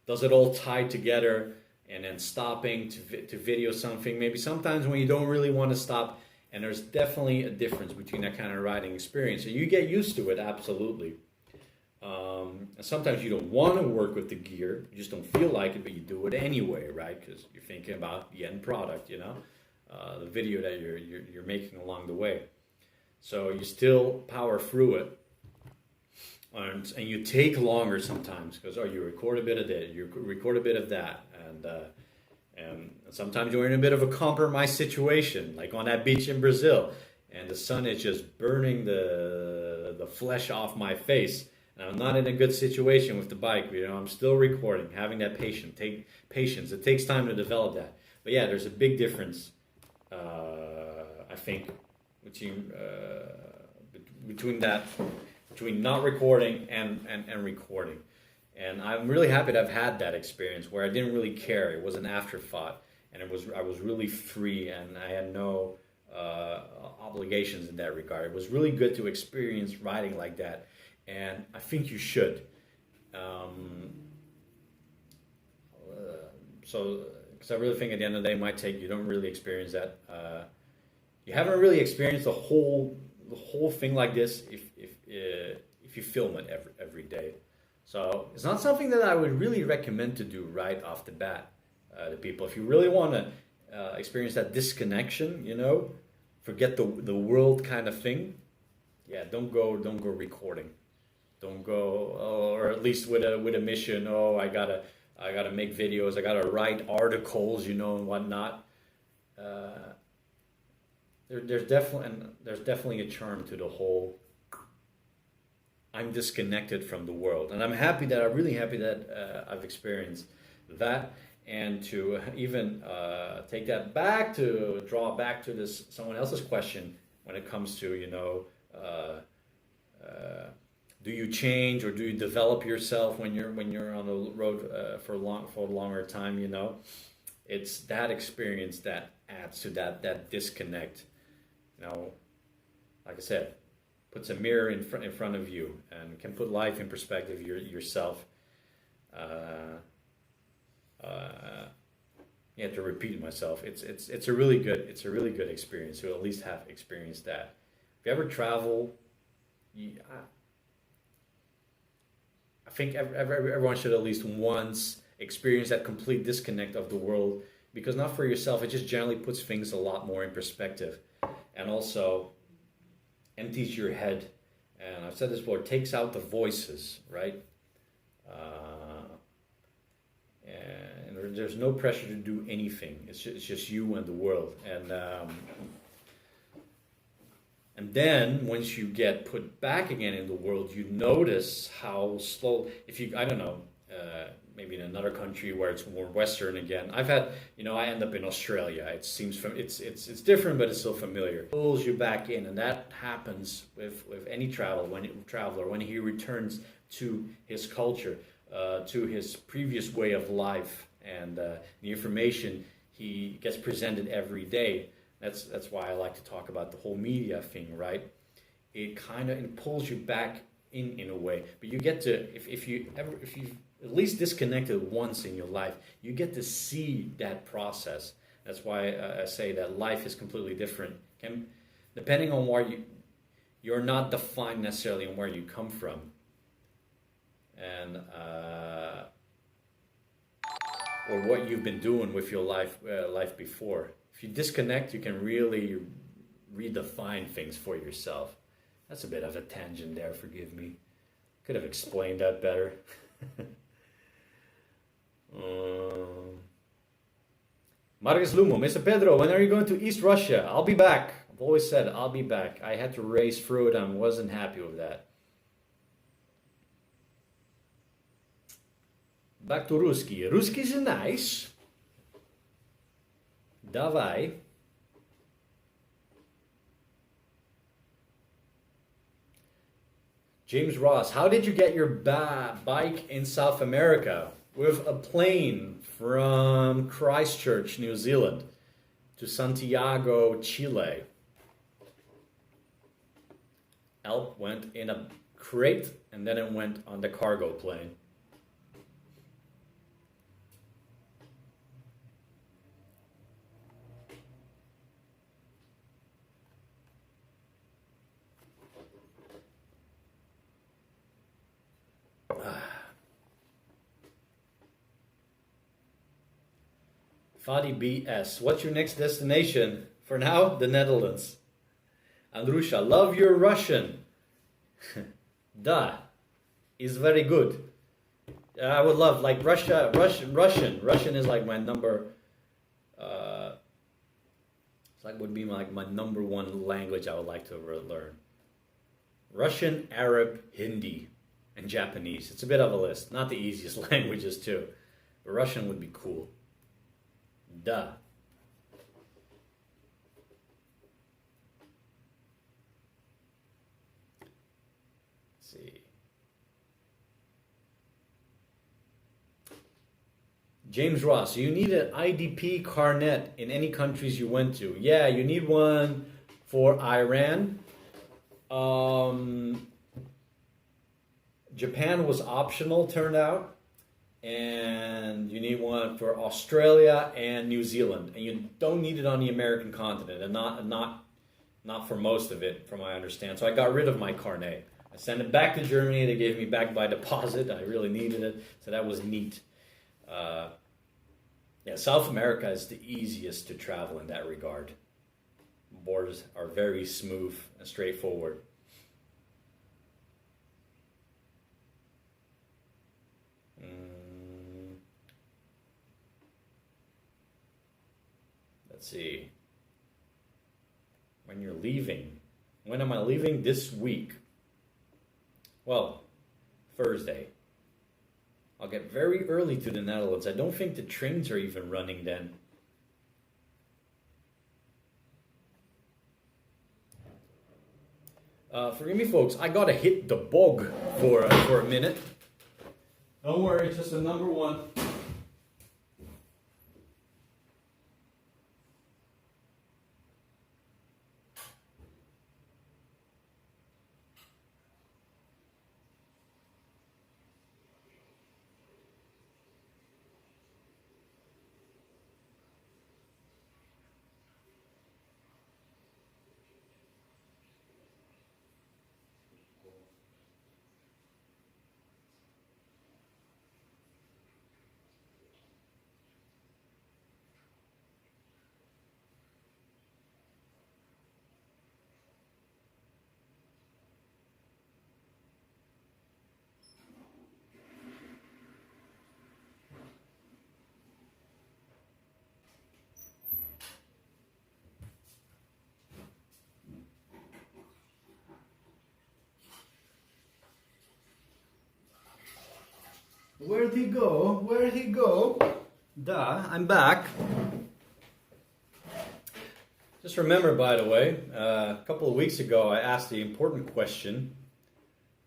Does it all tie together? And then stopping to video something. Maybe sometimes when you don't really want to stop. And there's definitely a difference between that kind of riding experience. So you get used to it, absolutely. And sometimes you don't want to work with the gear. You just don't feel like it, but you do it anyway, right? Because you're thinking about the end product, you know? The video that you're making along the way. So you still power through it. And you take longer sometimes because, you record a bit of this, you record a bit of that. And sometimes you're in a bit of a compromise situation, like on that beach in Brazil, and the sun is just burning the flesh off my face, and I'm not in a good situation with the bike. You know, I'm still recording, having that patience. It takes time to develop that. But yeah, there's a big difference, I think, between not recording and recording. And I'm really happy to have had that experience where I didn't really care. It was an afterthought, and I was really free, and I had no obligations in that regard. It was really good to experience riding like that, and I think you should. Because I really think at the end of the day, you don't really experience that. You haven't really experienced the whole thing like this if you film it every day. So it's not something that I would really recommend to do right off the bat to people. If you really want to experience that disconnection, you know, forget the world kind of thing. Yeah, don't go recording. Don't go, or at least with a mission. Oh, I gotta make videos. I gotta write articles, you know, and whatnot. There's definitely a charm to the whole. I'm disconnected from the world, and I'm really happy that I've experienced that, and to even take that back to draw back to someone else's question when it comes to, you know, do you change or do you develop yourself when you're on the road for a longer time? You know, it's that experience that adds to that disconnect. You know, like I said, puts a mirror in front of you and can put life in perspective yourself. To repeat myself, it's a really good experience to at least have experienced that. If you ever travel, I think everyone should at least once experience that complete disconnect of the world, because not for yourself, it just generally puts things a lot more in perspective, and also empties your head. And I've said this before, it takes out the voices, right? And there's no pressure to do anything. It's just you and the world. And then once you get put back again in the world, you notice how slow. I don't know, maybe in another country where it's more Western again. I end up in Australia. It seems it's different, but it's still familiar. It pulls you back in, and that happens with any traveler when he returns to his culture, to his previous way of life, and the information he gets presented every day. That's why I like to talk about the whole media thing, right? it kind of pulls you back in a way. But you get to, if you've at least disconnected once in your life, you get to see that process. That's why I say that life is completely different. Depending on where you're not defined necessarily on where you come from. And or what you've been doing with your life before. If you disconnect, you can really redefine things for yourself. That's a bit of a tangent there, forgive me. Could have explained that better. Marcus Lumo, Mr. Pedro, when are you going to East Russia? I'll be back. I've always said I'll be back. I had to race through it and wasn't happy with that. Back to Ruski. Ruski's nice. Давай. James Ross, how did you get your bike in South America? With a plane from Christchurch, New Zealand to Santiago, Chile. Alp went in a crate and then it went on the cargo plane. Fadi BS, what's your next destination? For now, the Netherlands. Andrusha, love your Russian. Da is very good. I would love, like, Russian is like my number, it's like would be like my number one language I would like to learn. Russian, Arab, Hindi, and Japanese. It's a bit of a list. Not the easiest languages too, but Russian would be cool. Da. Let's see. James Ross, you need an IDP carnet in any countries you went to. Yeah, you need one for Iran. Japan was optional, turned out. And you need one for Australia and New Zealand, and you don't need it on the American continent, and not for most of it, from what I understand. So I got rid of my carnet. I sent it back to Germany. They gave me back by deposit. I really needed it, so that was neat. Yeah, South America is the easiest to travel in that regard. Borders are very smooth and straightforward. Let's see. When you're leaving. When am I leaving? This week. Well, Thursday. I'll get very early to the Netherlands. I don't think the trains are even running then. Forgive me, folks. I gotta hit the bog for a minute. Don't worry, it's just a number one. Where'd he go? Where'd he go? Da, I'm back. Just remember, by the way, a couple of weeks ago I asked the important question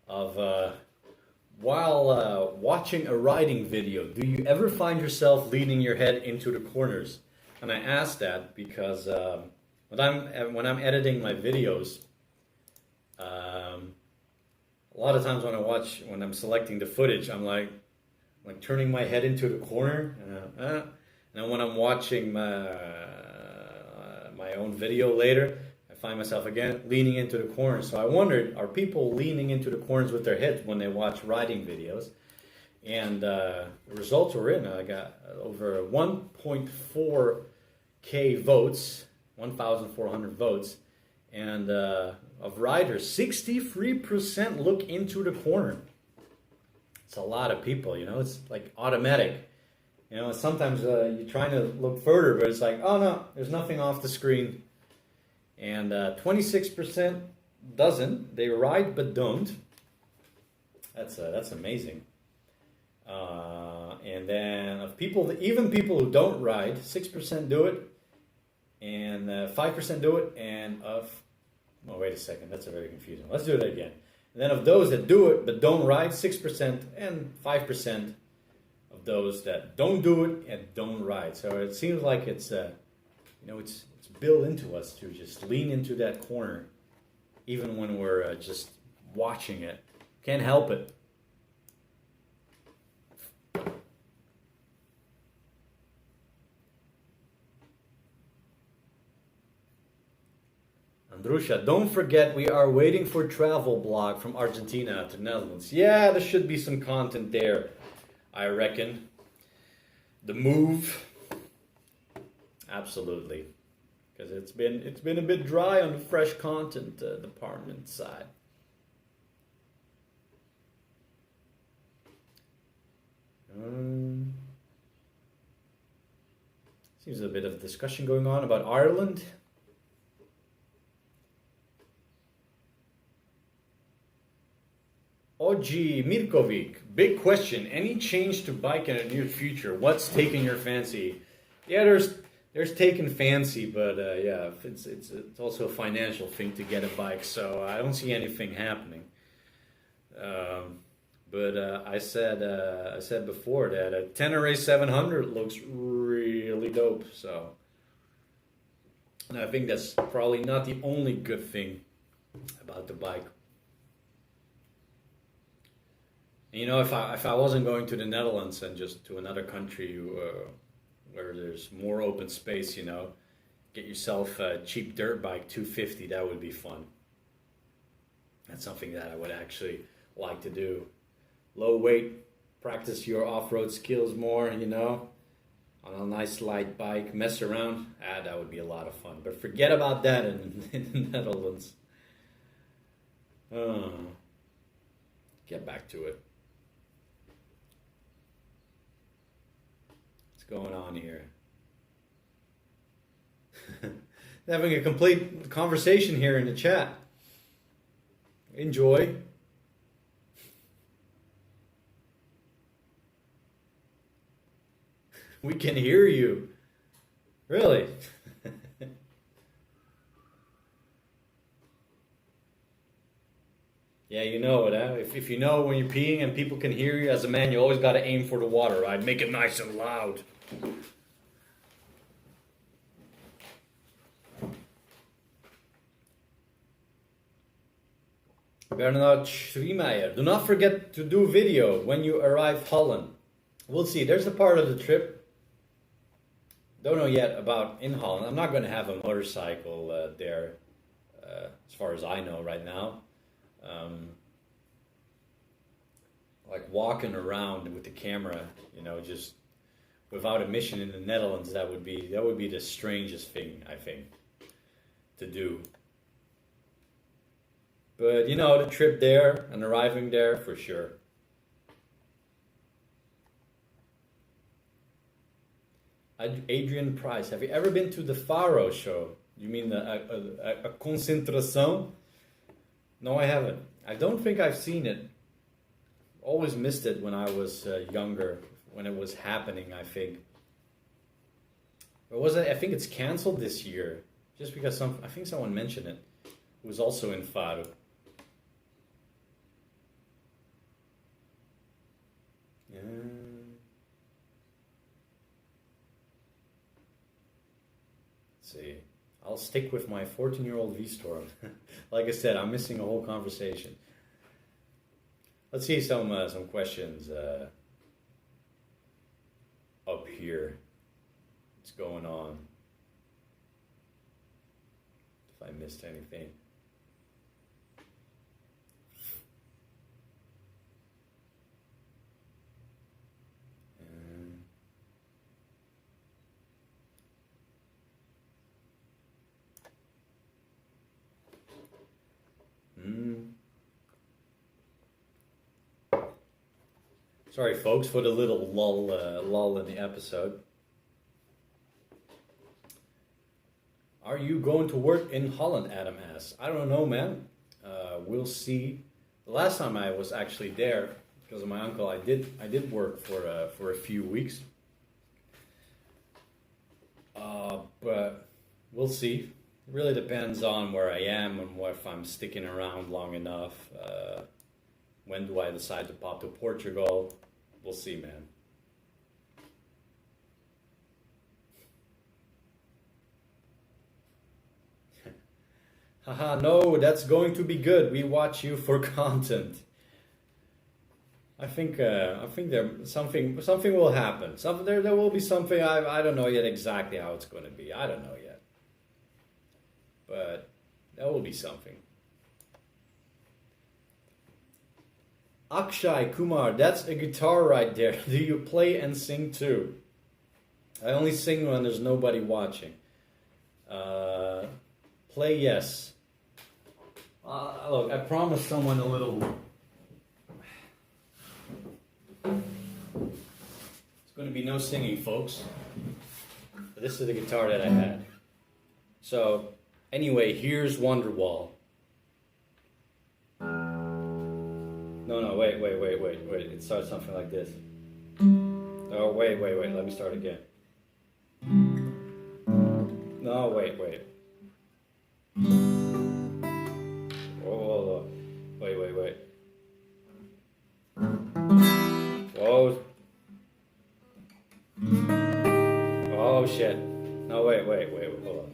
of while watching a riding video, do you ever find yourself leaning your head into the corners? And I asked that because when I'm editing my videos, A lot of times when I'm selecting the footage, I'm like turning my head into the corner, and then when I'm watching my own video later, I find myself again leaning into the corner. So I wondered, are people leaning into the corners with their heads when they watch riding videos? And the results were in. I got over 1.4K votes, 1,400 votes, and of riders, 63% look into the corner. It's a lot of people, you know. It's like automatic. You know, sometimes you're trying to look further, but it's like, oh no, there's nothing off the screen. And 26% doesn't. They ride but don't. That's amazing. And then of people, even people who don't ride, 6% do it, and 5% do it, and oh wait a second, that's very confusing. Let's do that again. And then of those that do it but don't ride, 6% and 5% of those that don't do it and don't ride. So it seems like it's it's built into us to just lean into that corner, even when we're just watching it. Can't help it. Andrusha, don't forget we are waiting for travel blog from Argentina to Netherlands. Yeah, there should be some content there, I reckon. The move, absolutely, because it's been a bit dry on the fresh content department side. Seems a bit of discussion going on about Ireland. Oji Mirkovic, big question. Any change to bike in the near future? What's taking your fancy? Yeah, there's taking fancy, but yeah, it's also a financial thing to get a bike, so I don't see anything happening. But I said before that a Tenere 700 looks really dope. So, and I think that's probably not the only good thing about the bike. You know, if I wasn't going to the Netherlands and just to another country where there's more open space, you know, get yourself a cheap dirt bike, 250, that would be fun. That's something that I would actually like to do. Low weight, practice your off-road skills more, you know, on a nice light bike, mess around. That would be a lot of fun. But forget about that in the Netherlands. Get back to it. Going on here? Having a complete conversation here in the chat. Enjoy. We can hear you. Really? Yeah, you know it, huh? If you know when you're peeing and people can hear you, as a man, you always got to aim for the water, right? Make it nice and loud. Bernard Schreemeyer, do not forget to do video when you arrive Holland. We'll see. There's a part of the trip. Don't know yet about in Holland. I'm not going to have a motorcycle there, as far as I know right now. Like walking around with the camera, you know, just without a mission in the Netherlands, that would be the strangest thing, I think, to do. But you know, the trip there and arriving there for sure. Adrian Price, have you ever been to the Faro show? You mean a concentração? No, I haven't. I don't think I've seen it. Always missed it when I was younger, when it was happening, I think. Or was it? I think it's canceled this year, just because I think someone mentioned it. It was also in Faro. Yeah. Let's see. I'll stick with my 14-year-old V-Storm. Like I said, I'm missing a whole conversation. Let's see some questions up here. What's going on? If I missed anything. Sorry, folks, for the little lull in the episode. Are you going to work in Holland, Adam asks. I don't know, man. We'll see. The last time I was actually there, because of my uncle, I did work for a few weeks. But we'll see. It really depends on where I am and if I'm sticking around long enough. When do I decide to pop to Portugal? We'll see, man. Haha, no, that's going to be good. We watch you for content. I think there something will happen. There will be something. I don't know yet exactly how it's going to be. I don't know yet. But there will be something. Akshay Kumar, that's a guitar right there. Do you play and sing too? I only sing when there's nobody watching. Play, yes. Look, I promised someone a little. It's going to be no singing, folks. This is the guitar that I had. So, anyway, here's Wonderwall. No, wait. It starts something like this. Oh, wait. Let me start again. No, wait. Oh, wait. Whoa. Oh, shit. No, wait. Hold on.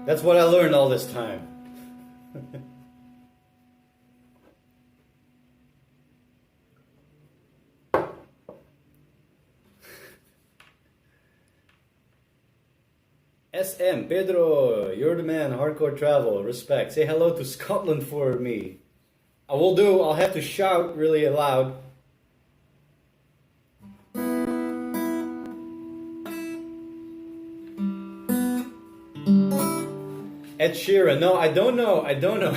That's what I learned all this time. SM, Pedro, you're the man, hardcore travel, respect. Say hello to Scotland for me. I will do, I'll have to shout really loud. Ed Sheeran, no, I don't know. I don't know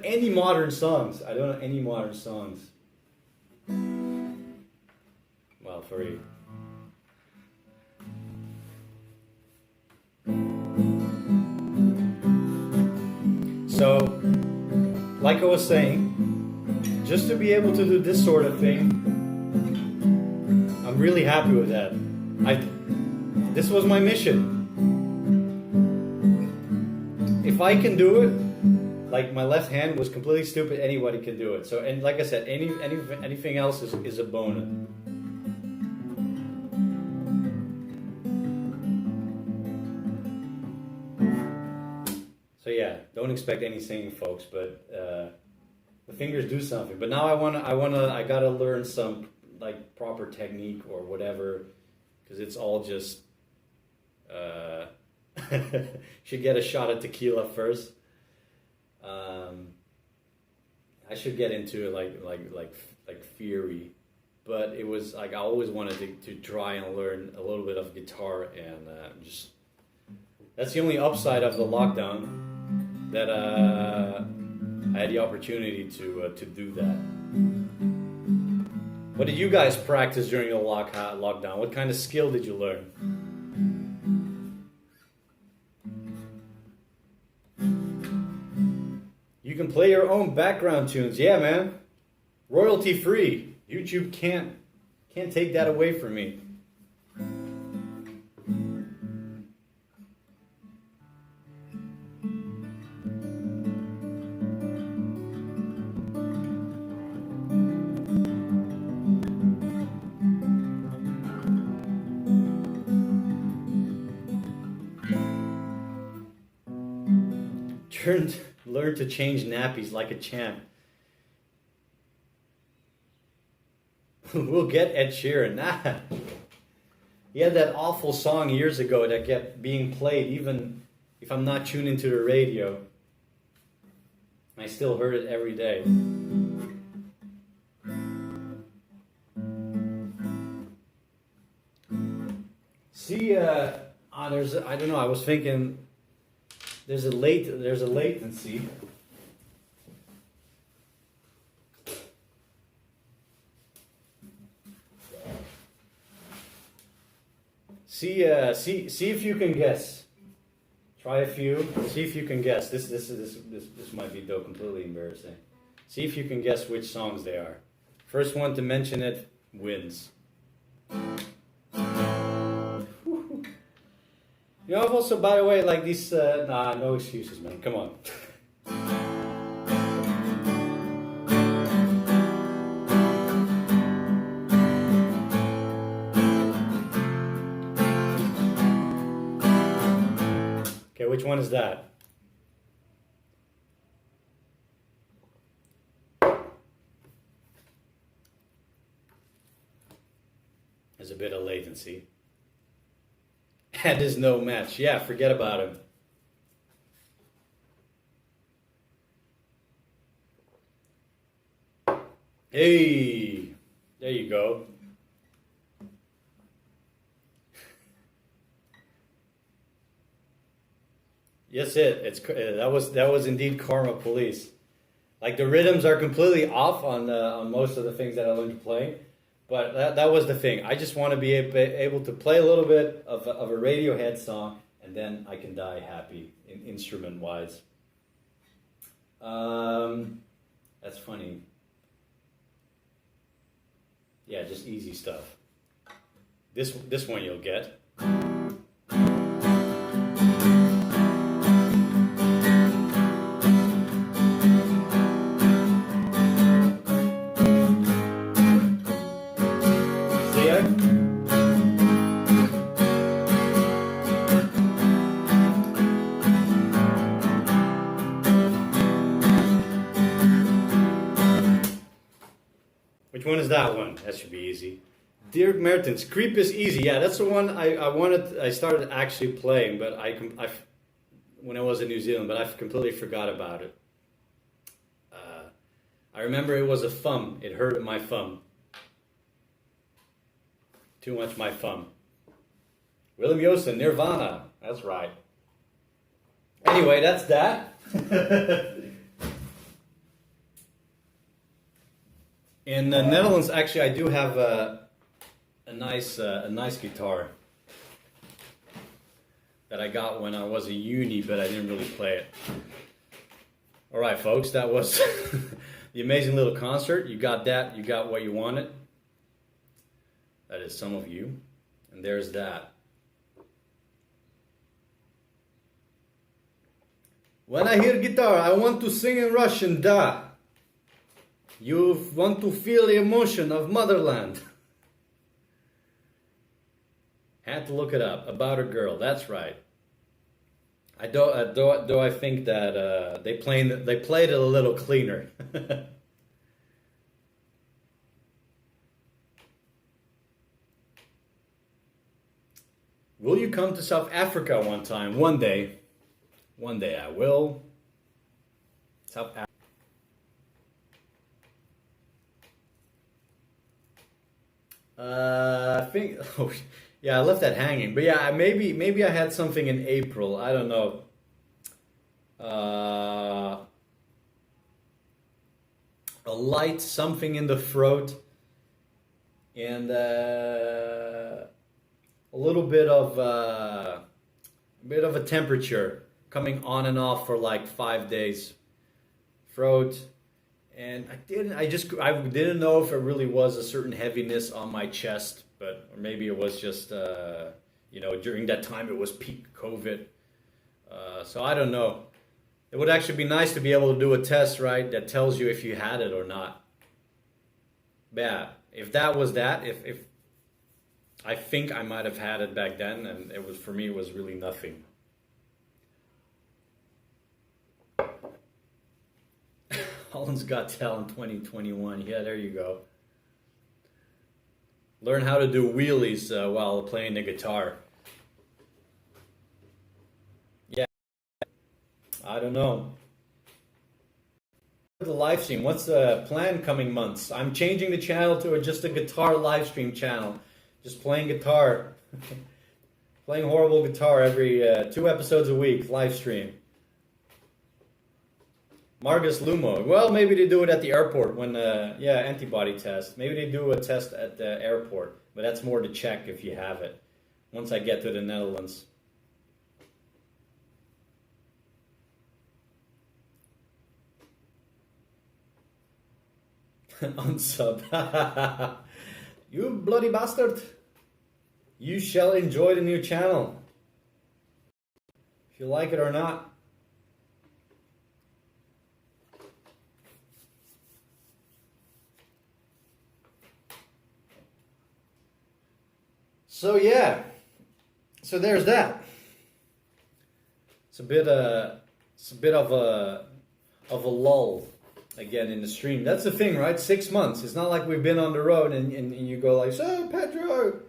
any modern songs. Well, for you. So, like I was saying, just to be able to do this sort of thing, I'm really happy with that. This was my mission. If I can do it, like my left hand was completely stupid, anybody can do it. So, and like I said, anything else is a bonus. So yeah, don't expect any singing, folks, but the fingers do something. But now I gotta learn some like proper technique or whatever, because it's all just. Should get a shot of tequila first. I should get into like theory, but it was like I always wanted to try and learn a little bit of guitar, and just that's the only upside of the lockdown, that I had the opportunity to do that. What did you guys practice during the lockdown? What kind of skill did you learn? You can play your own background tunes. Yeah, man. Royalty free. YouTube can't take that away from me. Learn to change nappies like a champ. We'll get Ed Sheeran. Nah. He had that awful song years ago that kept being played even if I'm not tuned into the radio. I still heard it every day. See, I don't know, I was thinking there's a latency. See if you can guess. Try a few. See if you can guess. This might be though completely embarrassing. See if you can guess which songs they are. First one to mention it wins. You know, I've also, by the way, like these. No excuses, man. Come on. Which one is that? There's a bit of latency. That is no match. Yeah, forget about him. Hey, there you go. Yes, that was indeed Karma Police. Like the rhythms are completely off on most of the things that I learned to play, but that was the thing. I just want to be able to play a little bit of a Radiohead song, and then I can die happy instrument wise. That's funny. Yeah, just easy stuff. This one you'll get. Which one is that one? That should be easy. Dirk Mertens, Creep is Easy. Yeah, that's the one I started actually playing, but when I was in New Zealand, but I completely forgot about it. I remember it was a thumb. It hurt my thumb. Too much my thumb. Willem Joosten, Nirvana. That's right. Anyway, that's that. In the Netherlands, actually, I do have a nice guitar that I got when I was a uni, but I didn't really play it. All right, folks, that was the amazing little concert. You got that. You got what you wanted. That is some of you. And there's that. When I hear guitar, I want to sing in Russian, da. You want to feel the emotion of motherland. Had to look it up. About a Girl. That's right. I think that they played it a little cleaner. Will you come to South Africa one time? One day. One day I will. South Africa. I think. Oh, yeah, I left that hanging. But yeah, maybe I had something in April. I don't know. A light something in the throat, and a little bit of a temperature coming on and off for like 5 days. Throat. And I didn't know if it really was a certain heaviness on my chest, but or maybe it was just during that time it was peak COVID. So I don't know. It would actually be nice to be able to do a test, right, that tells you if you had it or not. Yeah, if that was that, if I think I might have had it back then, and it was, for me, it was really nothing. Holland's Got Talent 2021. Yeah, there you go. Learn how to do wheelies while playing the guitar. Yeah, I don't know. The live stream. What's the plan coming months? I'm changing the channel to just a guitar live stream channel. Just playing guitar. Playing horrible guitar every 2 episodes a week, live stream. Margus Lumo. Well, maybe they do it at the airport when, yeah, antibody test. Maybe they do a test at the airport, but that's more to check if you have it. Once I get to the Netherlands. Unsub. You bloody bastard. You shall enjoy the new channel. If you like it or not. So yeah. So there's that. It's a bit of a lull again in the stream. That's the thing, right? 6 months. It's not like we've been on the road and you go like, so Pedro,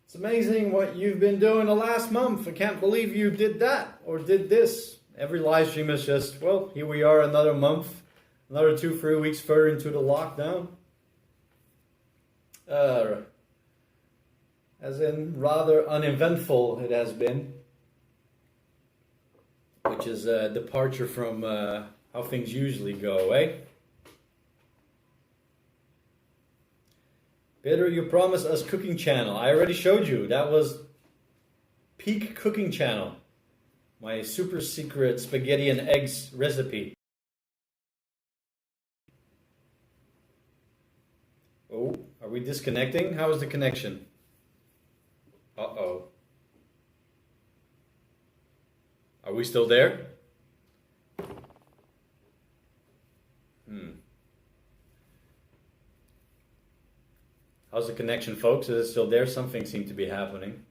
it's amazing what you've been doing the last month. I can't believe you did that or did this. Every live stream is just, well, here we are another month, another 2-3 weeks further into the lockdown. As in rather uneventful it has been. Which is a departure from how things usually go, eh? Pedro, you promised us cooking channel. I already showed you. That was peak cooking channel. My super secret spaghetti and eggs recipe. Oh, are we disconnecting? How is the connection? Uh-oh. Are we still there? How's the connection, folks? Is it still there? Something seemed to be happening.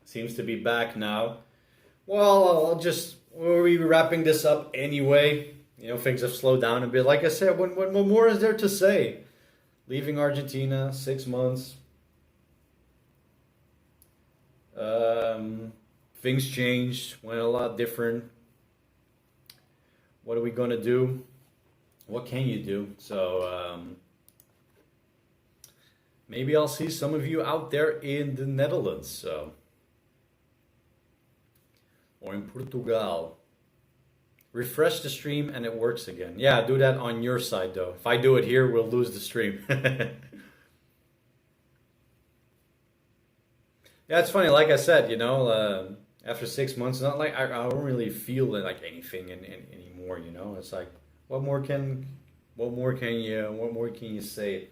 Seems to be back now. Well, we'll be wrapping this up anyway. You know, things have slowed down a bit. Like I said, what more is there to say? Leaving Argentina, 6 months. Things changed, went a lot different. What are we going to do? What can you do? So, maybe I'll see some of you out there in the Netherlands. So. Or in Portugal. Refresh the stream and it works again. Yeah, do that on your side though. If I do it here, we'll lose the stream. Yeah, it's funny. Like I said, you know, after 6 months, it's not like I don't really feel like anything anymore. You know, it's like what more can you say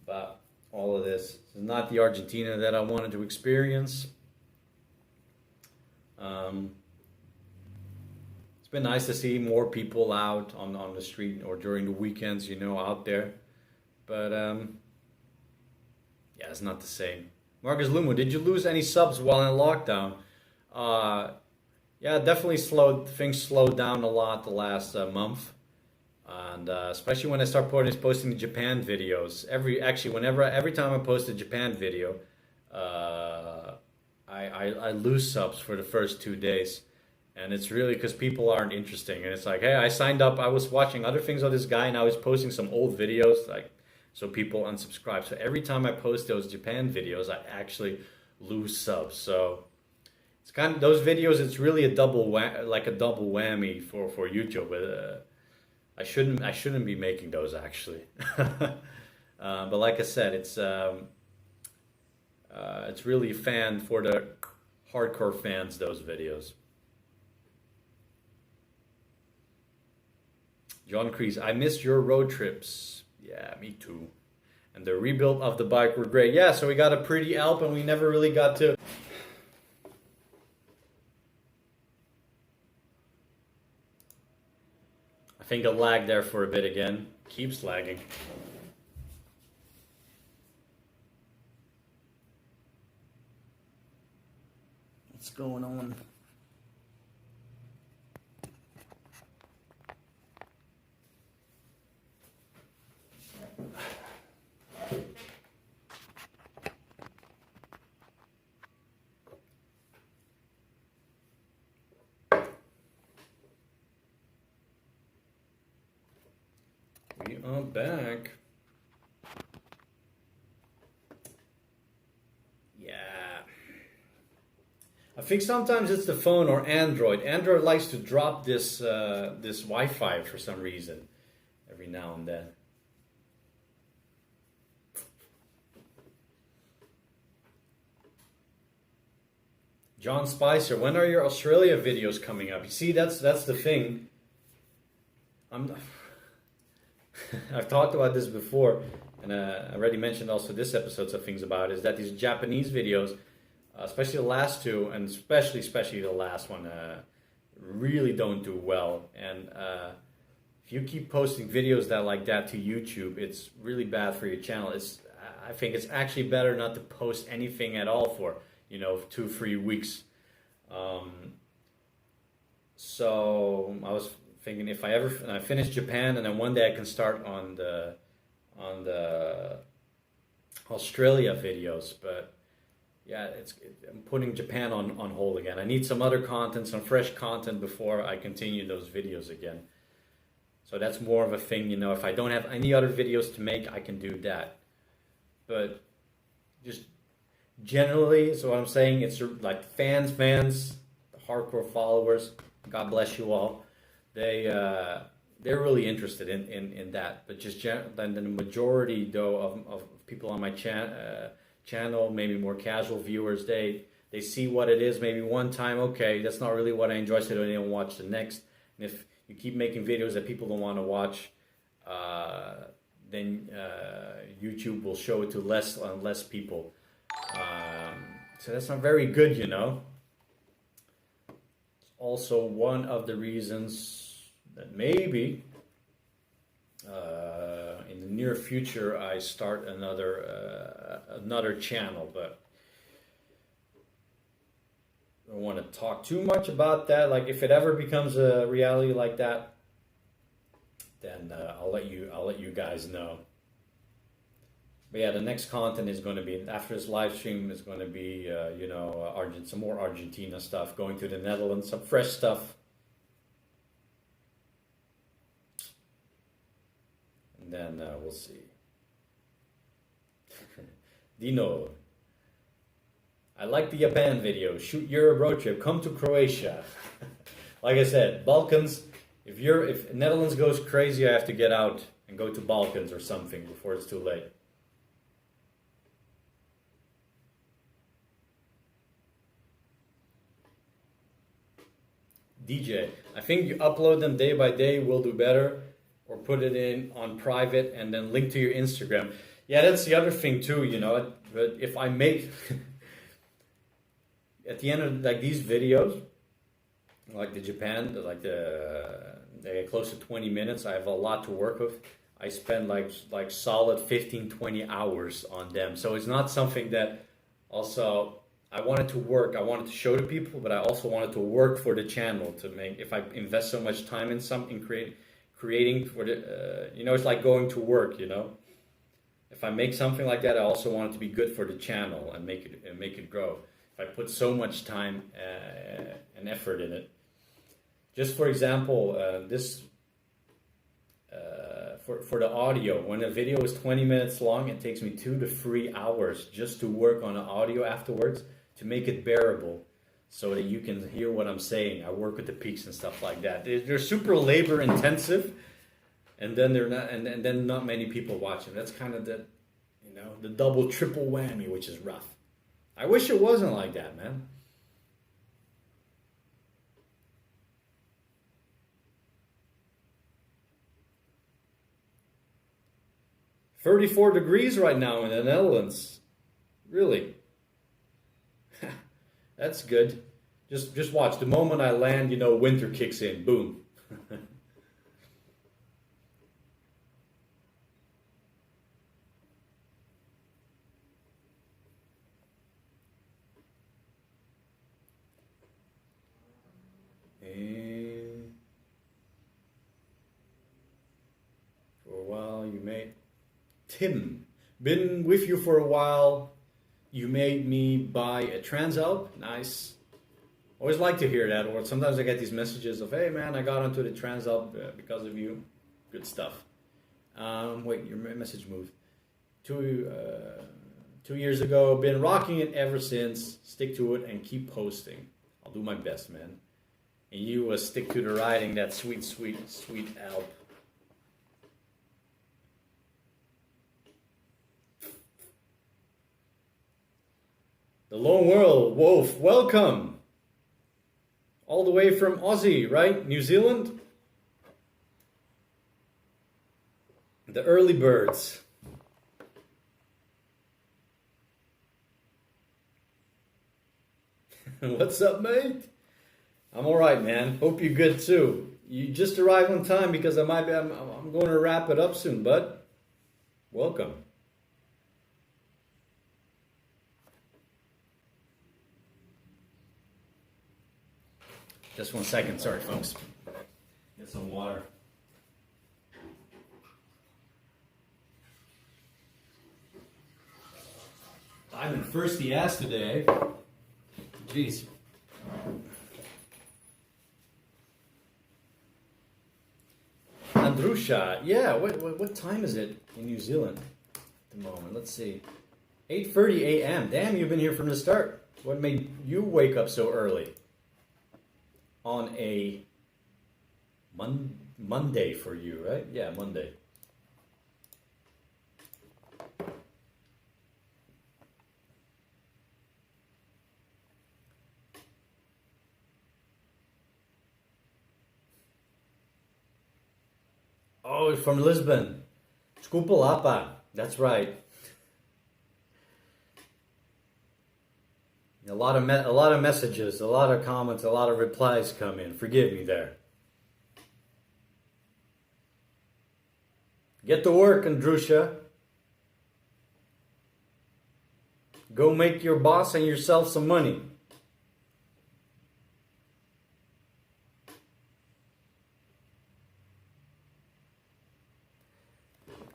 about all of this? It's not the Argentina that I wanted to experience. It's been nice to see more people out on the street or during the weekends, you know, out there. But yeah, it's not the same. Marcus Lumo, did you lose any subs while in lockdown? Yeah, definitely things slowed down a lot the last month. And especially when I start posting the Japan videos. Every time I post a Japan video, I lose subs for the first 2 days. And it's really because people aren't interesting. And it's like, hey, I signed up. I was watching other things of this guy and I was posting some old videos. So people unsubscribe. So every time I post those Japan videos, I actually lose subs. So it's kind of those videos. It's really a double whammy for YouTube. I shouldn't be making those actually. But like I said, it's really for the hardcore fans, those videos. John Crease, I missed your road trips. Yeah, me too. And the rebuild of the bike were great. Yeah, so we got a pretty Alp and we never really got to... I think it lagged there for a bit again. Keeps lagging. what's going on. We are back. Yeah. I think sometimes it's the phone or Android. Android likes to drop this this Wi-Fi for some reason every now and then. John Spicer, when are your Australia videos coming up? You see, that's the thing. I've talked about this before, and I already mentioned also this episode some things about it, is that these Japanese videos, especially the last two, and especially the last one, really don't do well. And if you keep posting videos like that to YouTube, it's really bad for your channel. I think it's actually better not to post anything at all for 2-3 weeks. So I was thinking, if I finish Japan, and then one day I can start on the Australia videos. But yeah, I'm putting Japan on hold again. I need some other content, some fresh content before I continue those videos again. So that's more of a thing, if I don't have any other videos to make, I can do that. But just generally, so what I'm saying, it's like fans, the hardcore followers, God bless you all. They're really interested in that. But just then the majority though of people on my channel, maybe more casual viewers, they see what it is maybe one time. Okay, that's not really what I enjoy, so they don't watch the next. And if you keep making videos that people don't want to watch, then YouTube will show it to less and less people. So that's not very good, It's also one of the reasons that maybe in the near future I start another channel, but I don't want to talk too much about that. Like, if it ever becomes a reality like that, then I'll let you guys know. But yeah, the next content is going to be, after this live stream, is going to be, some more Argentina stuff, going to the Netherlands, some fresh stuff. And then we'll see. Dino, I like the Japan video. Shoot your road trip. Come to Croatia. Like I said, Balkans. If Netherlands goes crazy, I have to get out and go to Balkans or something before it's too late. DJ, I think you upload them day by day will do better, or put it in on private and then link to your Instagram. Yeah, that's the other thing too, But if I make at the end of these videos, like the Japan, they get close to 20 minutes. I have a lot to work with. I spend like solid 15-20 hours on them. So it's not something that also I wanted to work. I wanted to show to people, but I also wanted to work for the channel to make. If I invest so much time in creating for the, it's like going to work. If I make something like that, I also want it to be good for the channel and make it grow. If I put so much time and effort in it, just for example, for the audio, when a video is 20 minutes long, it takes me 2 to 3 hours just to work on the audio afterwards to make it bearable, so that you can hear what I'm saying. I work with the peaks and stuff like that. They're super labor intensive, and then they're not, and then not many people watch them. That's kind of the double triple whammy, which is rough. I wish it wasn't like that, man. "34 degrees right now in the Netherlands." Really? That's good. Just watch. The moment I land, winter kicks in. Boom. you made. Tim, been with you for a while. You made me buy a Transalp. Nice. Always like to hear that. Or sometimes I get these messages of, hey man, I got onto the Transalp because of you. Good stuff. Wait, your message moved. 2 years ago. Been rocking it ever since. Stick to it and keep posting. I'll do my best, man. And you stick to the riding, that sweet, sweet, sweet Alp. The Lone Wolf, welcome! All the way from Aussie, right? New Zealand? The early birds. What's up, mate? I'm alright, man. Hope you're good too. You just arrived on time because I'm going to wrap it up soon, bud. Welcome. Just 1 second, sorry folks. Get some water. I've been thirsty ass today. Jeez. Andrusha, yeah, what time is it in New Zealand at the moment? Let's see. 8:30 a.m. Damn, you've been here from the start. What made you wake up so early? On a Monday for you, right? Yeah, Monday. Oh, from Lisbon. Skupalapa. That's right. A lot of messages, a lot of comments, a lot of replies come in. Forgive me there. Get to work, Andrusha. Go make your boss and yourself some money.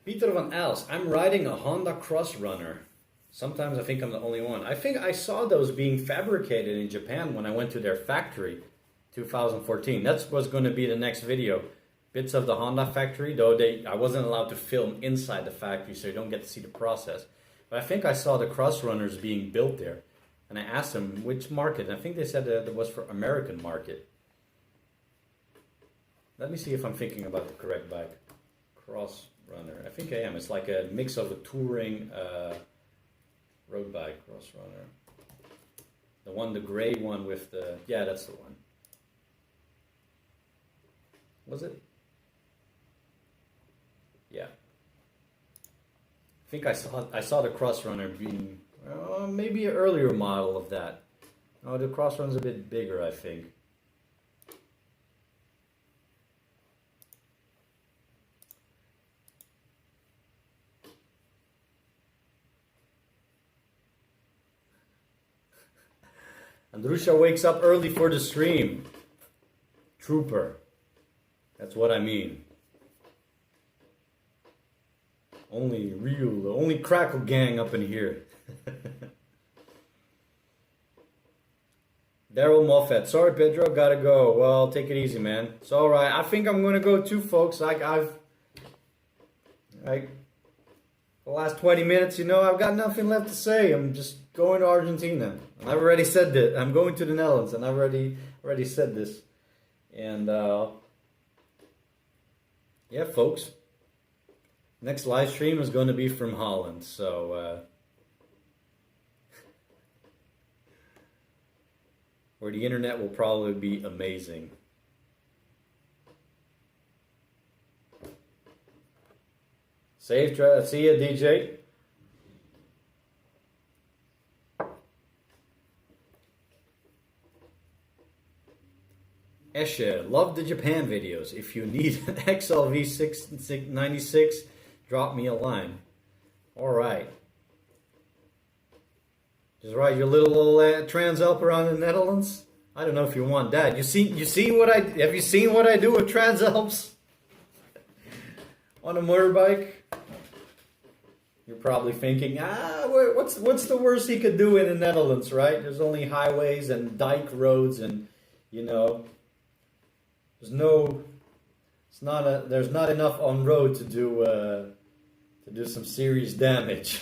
Peter van Els, I'm riding a Honda Cross Runner. Sometimes I think I'm the only one. I think I saw those being fabricated in Japan when I went to their factory, 2014. That was going to be the next video. Bits of the Honda factory, though I wasn't allowed to film inside the factory, so you don't get to see the process. But I think I saw the Cross Runners being built there. And I asked them which market, and I think they said that it was for American market. Let me see if I'm thinking about the correct bike. Cross Runner. I think I am. It's like a mix of a touring road bike, Cross Runner. The gray one with the, yeah, that's the one. Was it? Yeah. I think I saw the Cross Runner being maybe an earlier model of that. Oh, the Cross Runner's a bit bigger, I think. Andrusha wakes up early for the stream. Trooper. That's what I mean. Only crackle gang up in here. Daryl Moffat. Sorry, Pedro, gotta go. Well, take it easy, man. It's alright. I think I'm gonna go too, folks. The last 20 minutes, I've got nothing left to say. I'm just going to Argentina. I've already said that. I'm going to the Netherlands, and I've already said this. And yeah, folks. Next live stream is going to be from Holland, so where the internet will probably be amazing. Safe drive. See ya, DJ. Eshe, love the Japan videos. If you need an XLV 696, drop me a line. Alright. Just ride your little old Transalp around the Netherlands? I don't know if you want that. Have you seen what I do with Transalps? on a motorbike. You're probably thinking, what's the worst he could do in the Netherlands, right? There's only highways and dike roads, and there's not enough on road to do some serious damage.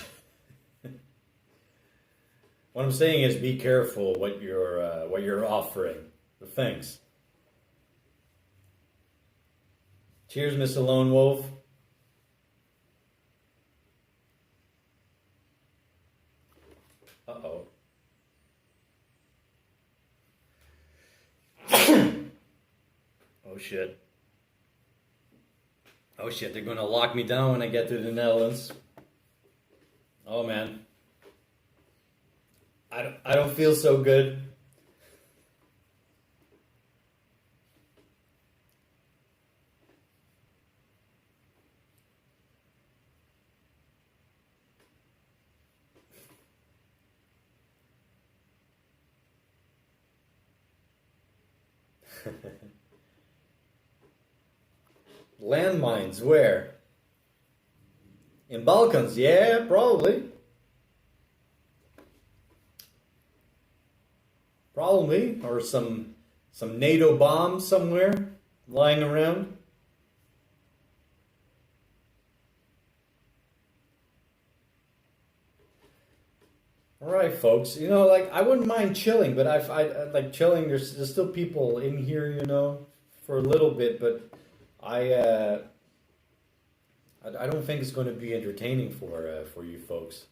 What I'm saying is, be careful what you're offering. But thanks. Cheers, Mr. Lone Wolf. Uh-oh. Oh shit. Oh shit, they're gonna lock me down when I get to the Netherlands. Oh man. I don't feel so good. Landmines, where? In Balkans, yeah, probably. Probably, or some NATO bombs somewhere lying around. All right, folks. I wouldn't mind chilling, but I like chilling. There's still people in here, for a little bit, but I don't think it's going to be entertaining for you folks.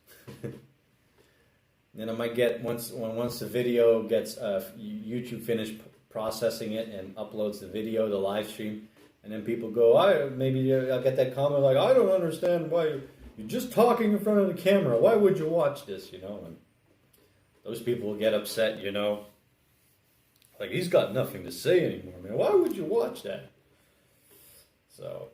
Then I might get once the video gets YouTube finished processing it and uploads the video, the live stream, and then people go, maybe I'll get that comment like, I don't understand why you're just talking in front of the camera. Why would you watch this? And those people will get upset. Like, he's got nothing to say anymore, man. Why would you watch that? So.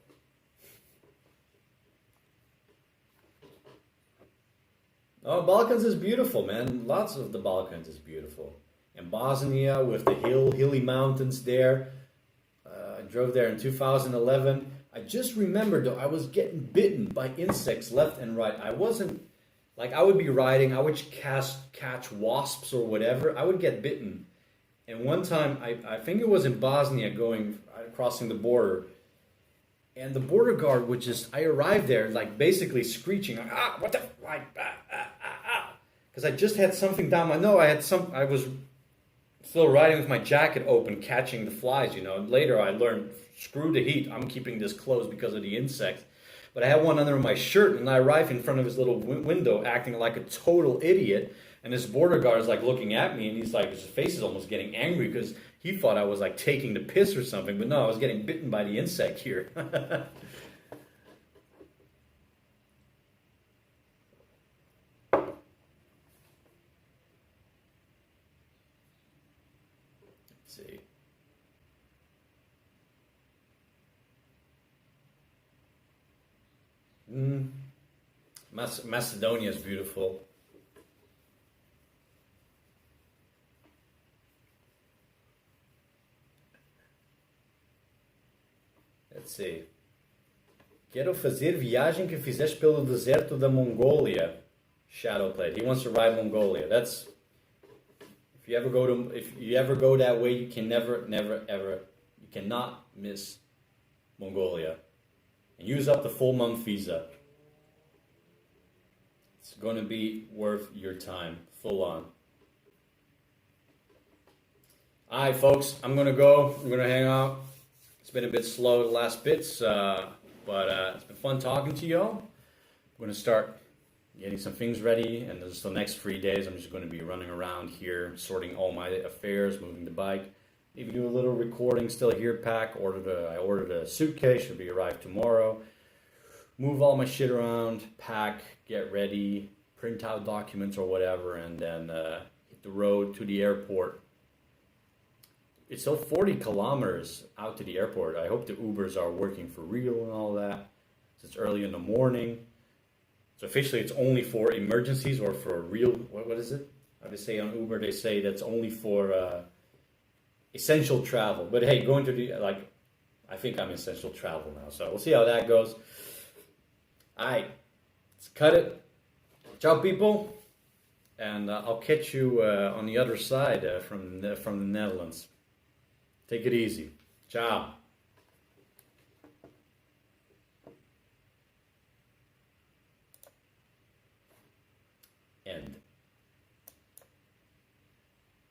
Oh, Balkans is beautiful, man. Lots of the Balkans is beautiful. In Bosnia, with the hilly mountains there. I drove there in 2011. I just remembered, though, I was getting bitten by insects left and right. I wasn't, I would be riding, I would catch wasps or whatever. I would get bitten. And one time, I think it was in Bosnia, crossing the border. And the border guard would I arrived there, basically screeching, what the, because I just had something down my nose. I was still riding with my jacket open, catching the flies, Later I learned, screw the heat, I'm keeping this closed because of the insects. But I had one under my shirt, and I arrived in front of his little window, acting like a total idiot. And this border guard is looking at me, and his face is almost getting angry because he thought I was taking the piss or something. But no, I was getting bitten by the insect here. See. Macedonia is beautiful. Let's see. Quero fazer viagem que fizeste pelo deserto da Mongólia. Shadowplate. He wants to ride Mongolia. That's if you ever go that way, you can never ever you cannot miss Mongolia. And use up the full month visa. It's going to be worth your time, full on. All right, folks, I'm going to go. We're going to hang out. It's been a bit slow the last bits, but it's been fun talking to y'all. I'm going to start getting some things ready, and the next 3 days I'm just going to be running around here, sorting all my affairs, moving the bike, maybe do a little recording still here, pack. I ordered a suitcase, should be arrived tomorrow. Move all my shit around, pack, get ready, print out documents or whatever, and then hit the road to the airport. It's still 40 kilometers out to the airport. I hope the Ubers are working for real and all that. It's early in the morning. So officially it's only for emergencies or for real, what is it? How they say on Uber, they say that's only for essential travel. But hey, going to the, I think I'm essential travel now. So we'll see how that goes. All right, let's cut it. Ciao, people. And I'll catch you on the other side from the Netherlands. Take it easy. Ciao.